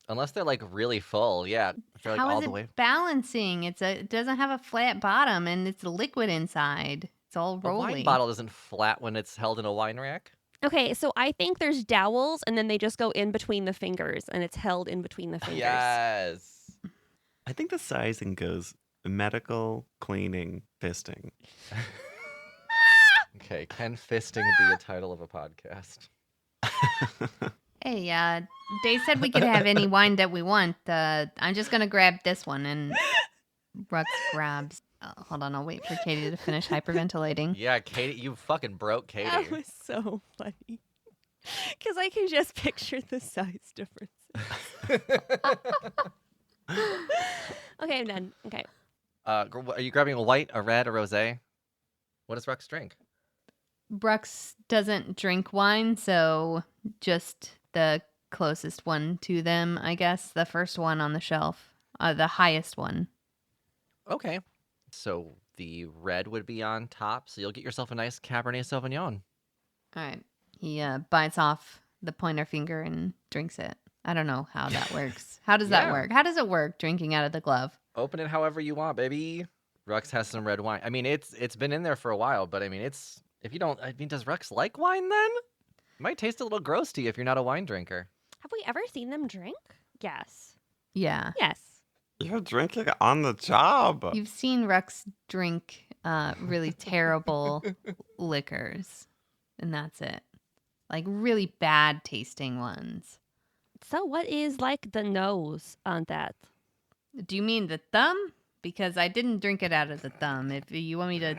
Unless they're like really full, yeah. If they're, like, How all is the it way. balancing? It doesn't have a flat bottom, and it's liquid inside. It's all A rolling. wine bottle isn't flat when it's held in a wine rack. Okay, so I think there's dowels, and then they just go in between the fingers, and it's held in between the fingers. Yes. I think the sizing goes medical, cleaning, fisting. Okay, can fisting be a title of a podcast? Hey, they said we could have any wine that we want. I'm just gonna grab this one, and Rux grabs Hold on, I'll wait for Katie to finish hyperventilating. Yeah, Katie, you fucking broke Katie. That was so funny. Because I can just picture the size differences. Okay, I'm done. Okay. Are you grabbing a white, a red, a rosé? What does Rux drink? Rux doesn't drink wine, so just the closest one to them, I guess. The first one on the shelf. The highest one. Okay. So the red would be on top, so you'll get yourself a nice Cabernet Sauvignon. All right. He bites off the pointer finger and drinks it. I don't know how that works. How does that work? How does it work, drinking out of the glove? Open it however you want, baby. Rux has some red wine. I mean, it's been in there for a while, but I mean, does Rux like wine then? It might taste a little gross to you if you're not a wine drinker. Have we ever seen them drink? Yes. Yeah. Yes. You're drinking on the job. You've seen Rux drink really terrible liquors, and that's it. Like really bad tasting ones. So what is like the nose on that? Do you mean the thumb? Because I didn't drink it out of the thumb. If you want me to,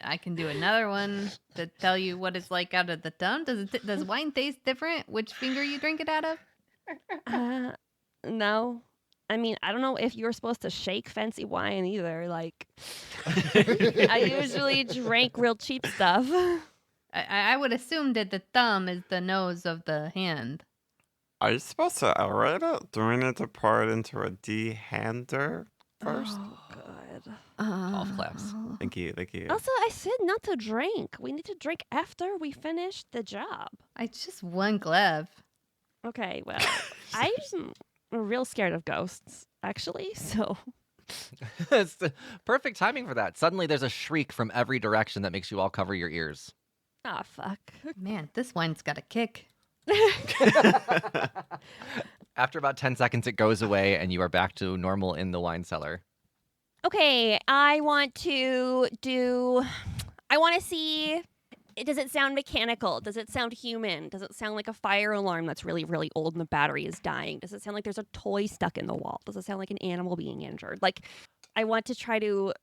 I can do another one to tell you what it's like out of the thumb. Does wine taste different? Which finger you drink it out of? No. I mean, I don't know if you're supposed to shake fancy wine either. Like, I usually drink real cheap stuff. I would assume that the thumb is the nose of the hand. Are you supposed to aerate it? Do we need to pour it into a dehander first? Oh, good. Golf claps. Thank you. Also, I said not to drink. We need to drink after we finish the job. It's just one glove. Okay, well, I'm real scared of ghosts, actually, so... It's the perfect timing for that. Suddenly there's a shriek from every direction that makes you all cover your ears. Ah, fuck. Man, this wine's got a kick. After about 10 seconds, it goes away, and you are back to normal in the wine cellar. Okay, I want to see, does it sound mechanical? Does it sound human? Does it sound like a fire alarm that's really, really old and the battery is dying? Does it sound like there's a toy stuck in the wall? Does it sound like an animal being injured? Like, I want to try to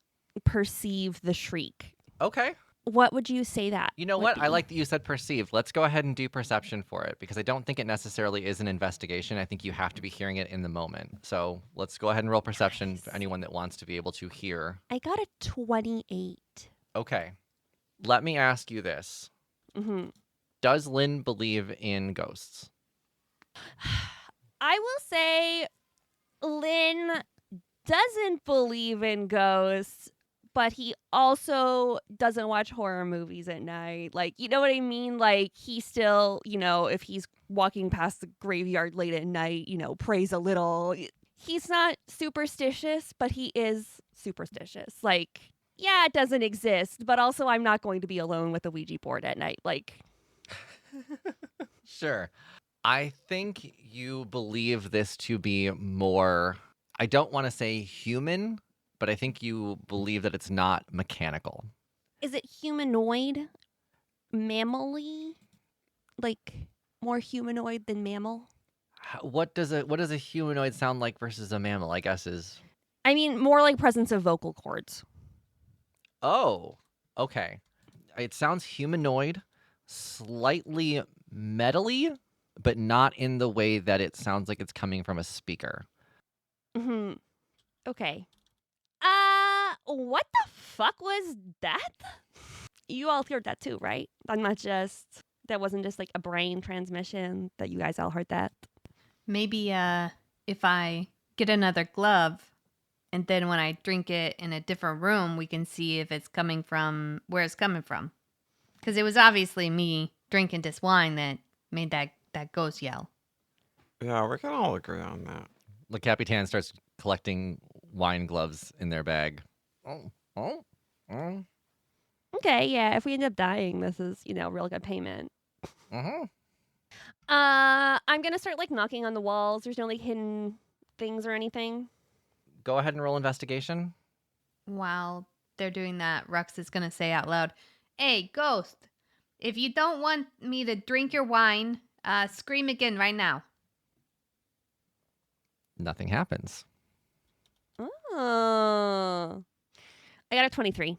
perceive the shriek. Okay. What would you say that? You know what? I like that you said perceive. Let's go ahead and do perception for it, because I don't think it necessarily is an investigation. I think you have to be hearing it in the moment. So let's go ahead and roll perception for anyone that wants to be able to hear. I got a 28. Okay. Let me ask you this. Mm-hmm. Does Lynn believe in ghosts? I will say Lynn doesn't believe in ghosts, but he also doesn't watch horror movies at night. Like, you know what I mean? Like, he still, if he's walking past the graveyard late at night, prays a little. He's not superstitious, but he is superstitious. Like, yeah, it doesn't exist, but also I'm not going to be alone with a Ouija board at night. Like, Sure. I think you believe this to be more, I don't want to say human, but I think you believe that it's not mechanical. is it humanoid? Mammal-y? Like, more humanoid than mammal? What does a humanoid sound like versus a mammal, I guess is... I mean, more like presence of vocal cords. Oh, okay. It sounds humanoid, slightly metally, but not in the way that it sounds like it's coming from a speaker. Mm-hmm. Okay. What the fuck was that? You all heard that too, right? That wasn't just like a brain transmission that you guys all heard that. Maybe if I get another glove, and then when I drink it in a different room, we can see if it's coming from where it's coming from. Because it was obviously me drinking this wine that made that ghost yell. Yeah, we can all agree on that. Le Capitan starts collecting wine gloves in their bag. Okay, yeah, if we end up dying, this is, real good payment. Mm-hmm. I'm gonna start, like, knocking on the walls. There's no, like, hidden things or anything. Go ahead and roll investigation. While they're doing that, Rux is going to say out loud, "Hey, ghost, if you don't want me to drink your wine, scream again right now." Nothing happens. Oh. I got a 23.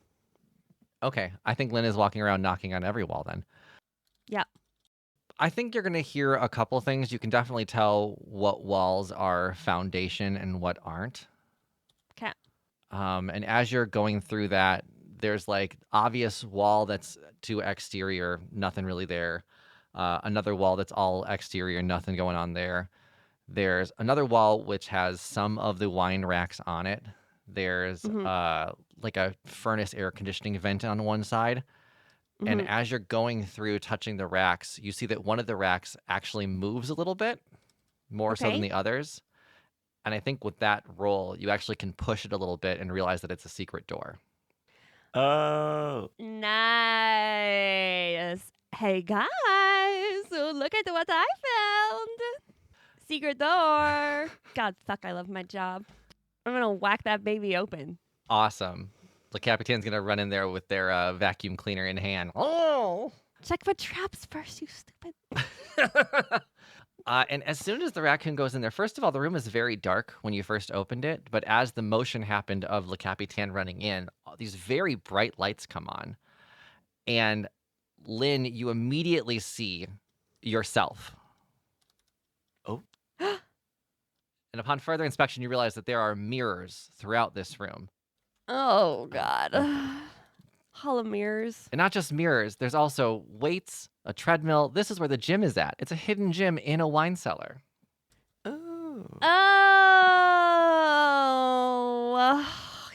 Okay, I think Lynn is walking around knocking on every wall then. Yep. I think you're going to hear a couple things. You can definitely tell what walls are foundation and what aren't. Okay. And as you're going through that, there's like obvious wall that's to exterior, nothing really there. Another wall that's all exterior, nothing going on there. There's another wall which has some of the wine racks on it. There's like a furnace air conditioning vent on one side. And as you're going through touching the racks, you see that one of the racks actually moves a little bit, more so than the others. And I think with that roll, you actually can push it a little bit and realize that it's a secret door. Oh. Nice. Hey, guys. So look at what I found. Secret door. God, fuck, I love my job. I'm going to whack that baby open. Awesome. The Capitan's going to run in there with their vacuum cleaner in hand. Oh! Check for traps first, you stupid. And as soon as the raccoon goes in there, first of all, the room is very dark when you first opened it. But as the motion happened of Le Capitan running in, these very bright lights come on. And Lynn, you immediately see yourself. Oh. And upon further inspection, you realize that there are mirrors throughout this room. Oh, God. Hall of mirrors. And not just mirrors, there's also weights, a treadmill. This is where the gym is at. It's a hidden gym in a wine cellar. Oh. Oh.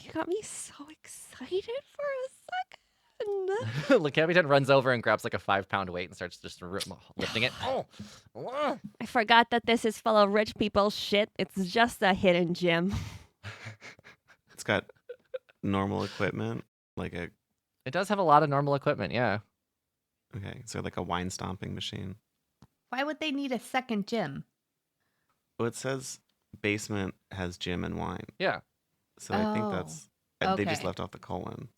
You got me so excited for a second. Le Capitan runs over and grabs like a 5-pound weight and starts just lifting it. Oh. I forgot that this is full of rich people shit. It's just a hidden gym. It's got normal equipment, like a... It does have a lot of normal equipment, yeah. Okay, so like a wine stomping machine. Why would they need a second gym? Well, it says basement has gym and wine. Yeah. So I think that's... They just okay. left off the colon.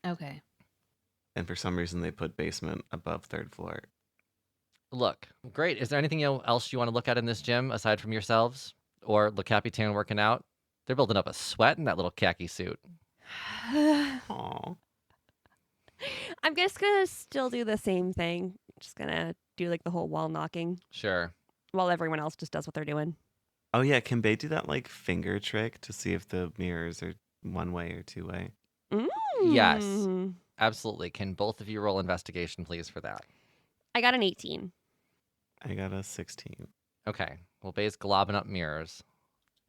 Okay. And for some reason, they put basement above 3rd floor. Look, great. Is there anything else you want to look at in this gym aside from yourselves? Or Le Capitan working out? They're building up a sweat in that little khaki suit. Aww. I'm just going to still do the same thing. Just going to do like the whole wall knocking Sure. while everyone else just does what they're doing. Oh, yeah. Can Bae do that like finger trick to see if the mirrors are one way or two way? Yes. Absolutely. Can both of you roll investigation, please, for that? I got an 18. I got a 16. Okay. Well, Bae's globbing up mirrors.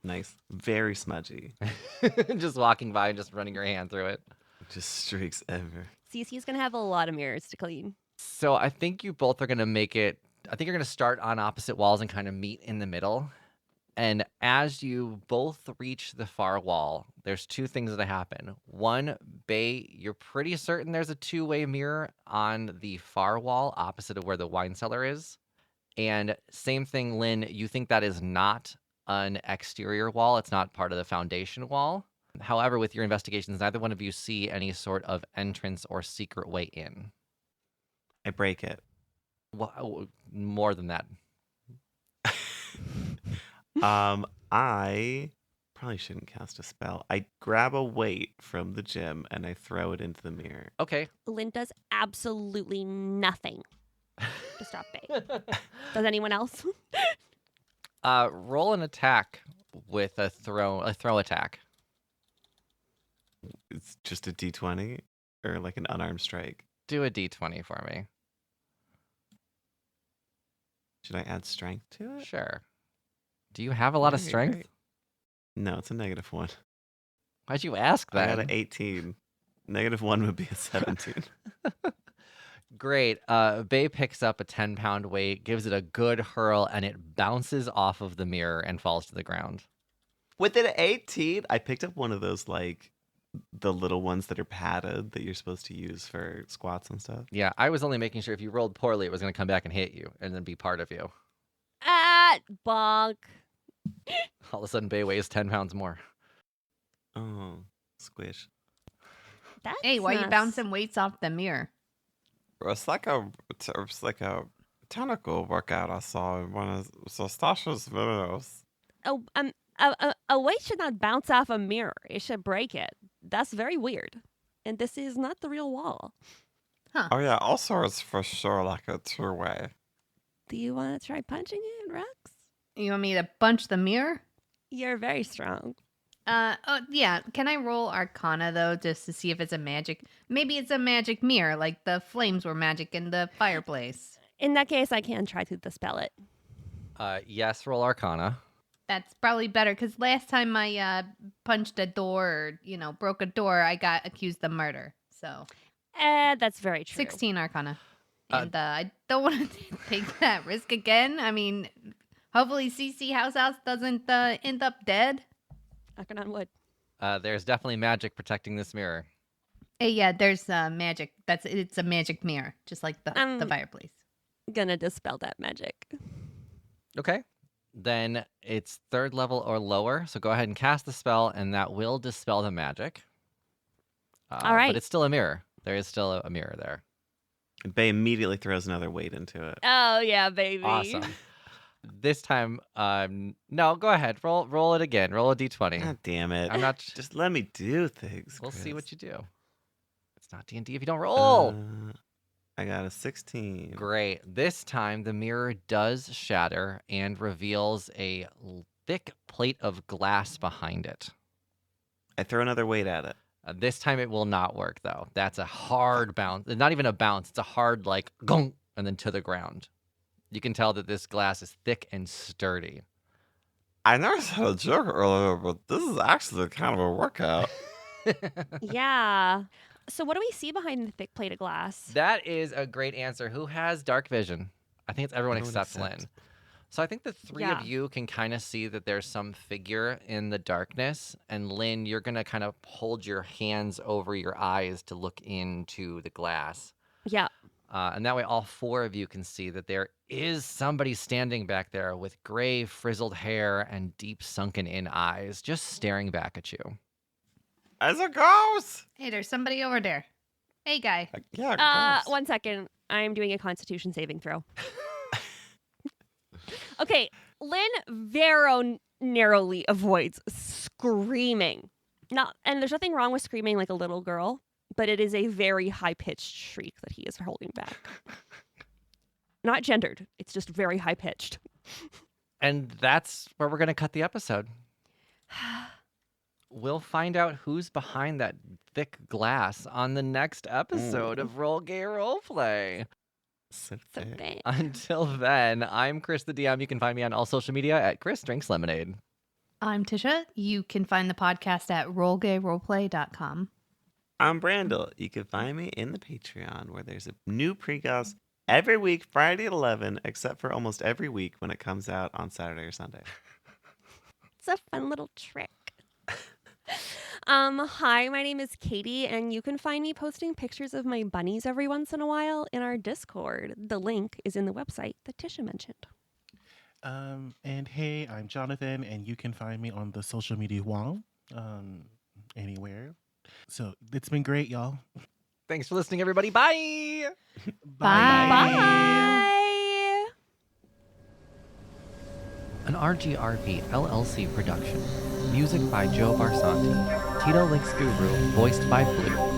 Nice. Very smudgy. Just walking by and just running your hand through it. Just streaks ever. CeCe's going to have a lot of mirrors to clean. So I think you both are going to make it... I think you're going to start on opposite walls and kind of meet in the middle. And as you both reach the far wall, there's two things that happen. One, Bae, you're pretty certain there's a two-way mirror on the far wall opposite of where the wine cellar is. And same thing, Lynn, you think that is not an exterior wall. It's not part of the foundation wall. However, with your investigations, neither one of you see any sort of entrance or secret way in. I break it. Well, more than that. I probably shouldn't cast a spell. I grab a weight from the gym and I throw it into the mirror. Okay. Lynn does absolutely nothing to stop Bae. Does anyone else? Roll an attack with a throw attack. It's just a d20 or like an unarmed strike. Do a d20 for me. Should I add strength to it? Sure. Do you have a lot of Okay, strength? great. No, it's a -1. Why'd you ask that? I got an 18. -1 would be a 17. Great. Bae picks up a 10-pound weight, gives it a good hurl, and it bounces off of the mirror and falls to the ground. With an 18, I picked up one of those like the little ones that are padded that you're supposed to use for squats and stuff. Yeah, I was only making sure if you rolled poorly, it was going to come back and hit you and then be part of you. Bonk. All of a sudden, Bae weighs 10 pounds more. Oh, squish. Hey, why are you bouncing weights off the mirror? It's like a technical workout I saw in one of Stasha's videos. A weight should not bounce off a mirror. It should break it. That's very weird. and this is not the real wall. Oh yeah, also it's for sure like a two-way. Do you want to try punching it, Rux? You want me to punch the mirror? You're very strong. Oh yeah. Can I roll Arcana though, just to see if it's a magic? Maybe it's a magic mirror, like the flames were magic in the fireplace. In that case, I can try to dispel it. Yes, roll Arcana. That's probably better because last time I punched a door or broke a door, I got accused of murder. So That's very true. 16 Arcana, and I don't want to take that risk again. I mean, hopefully CeCe Househouse doesn't end up dead. Knocking on wood. There's definitely magic protecting this mirror. Yeah, there's magic. It's a magic mirror, just like the fireplace. Gonna dispel that magic. Okay. Then it's 3rd level or lower. So go ahead and cast the spell, and that will dispel the magic. All right. But it's still a mirror. There is still a mirror there. Bae immediately throws another weight into it. Oh yeah, baby. Awesome. This time, no, go ahead. Roll it again. Roll a d20. God damn it. I'm not. Just let me do things. We'll see Kris. what you do. It's not D&D if you don't roll. I got a 16. Great. This time, the mirror does shatter and reveals a thick plate of glass behind it. I throw another weight at it. This time, it will not work, though. That's a hard bounce. Not even a bounce. It's a hard, like, gong, and then to the ground. You can tell that this glass is thick and sturdy. I never said a joke earlier, but this is actually kind of a workout. Yeah. So what do we see behind the thick plate of glass? That is a great answer. Who has dark vision? I think it's everyone except Lynn. So I think the three of you can kind of see that there's some figure in the darkness. And Lynn, you're going to kind of hold your hands over your eyes to look into the glass. Yeah. And that way all 4 of you can see that there is somebody standing back there with gray frizzled hair and deep sunken in eyes, just staring back at you. As a ghost! Hey, there's somebody over there. Hey, guy. Yeah, ghost. 1 second. I'm doing a Constitution saving throw. Okay, Lynn very narrowly avoids screaming. And there's nothing wrong with screaming like a little girl, but it is a very high-pitched shriek that he is holding back. Not gendered. It's just very high-pitched. And that's where we're going to cut the episode. We'll find out who's behind that thick glass on the next episode of Roll Gay Roleplay. So Until then, I'm Kris the DM. You can find me on all social media at Kris Drinks Lemonade. I'm Tisha. You can find the podcast at rollgayroleplay.com. I'm Brandle. You can find me in the Patreon, where there's a new precast every week, Friday at 11, except for almost every week when it comes out on Saturday or Sunday. It's a fun little trick. Hi, my name is Katie, and you can find me posting pictures of my bunnies every once in a while in our Discord. The link is in the website that Tisha mentioned. And hey, I'm Jonathan, and you can find me on the social media wall, anywhere. So it's been great, y'all. Thanks for listening, everybody. Bye. Bye. An RGRP LLC production. Music by Joe Barsanti. Tito Links Guru, voiced by Blue.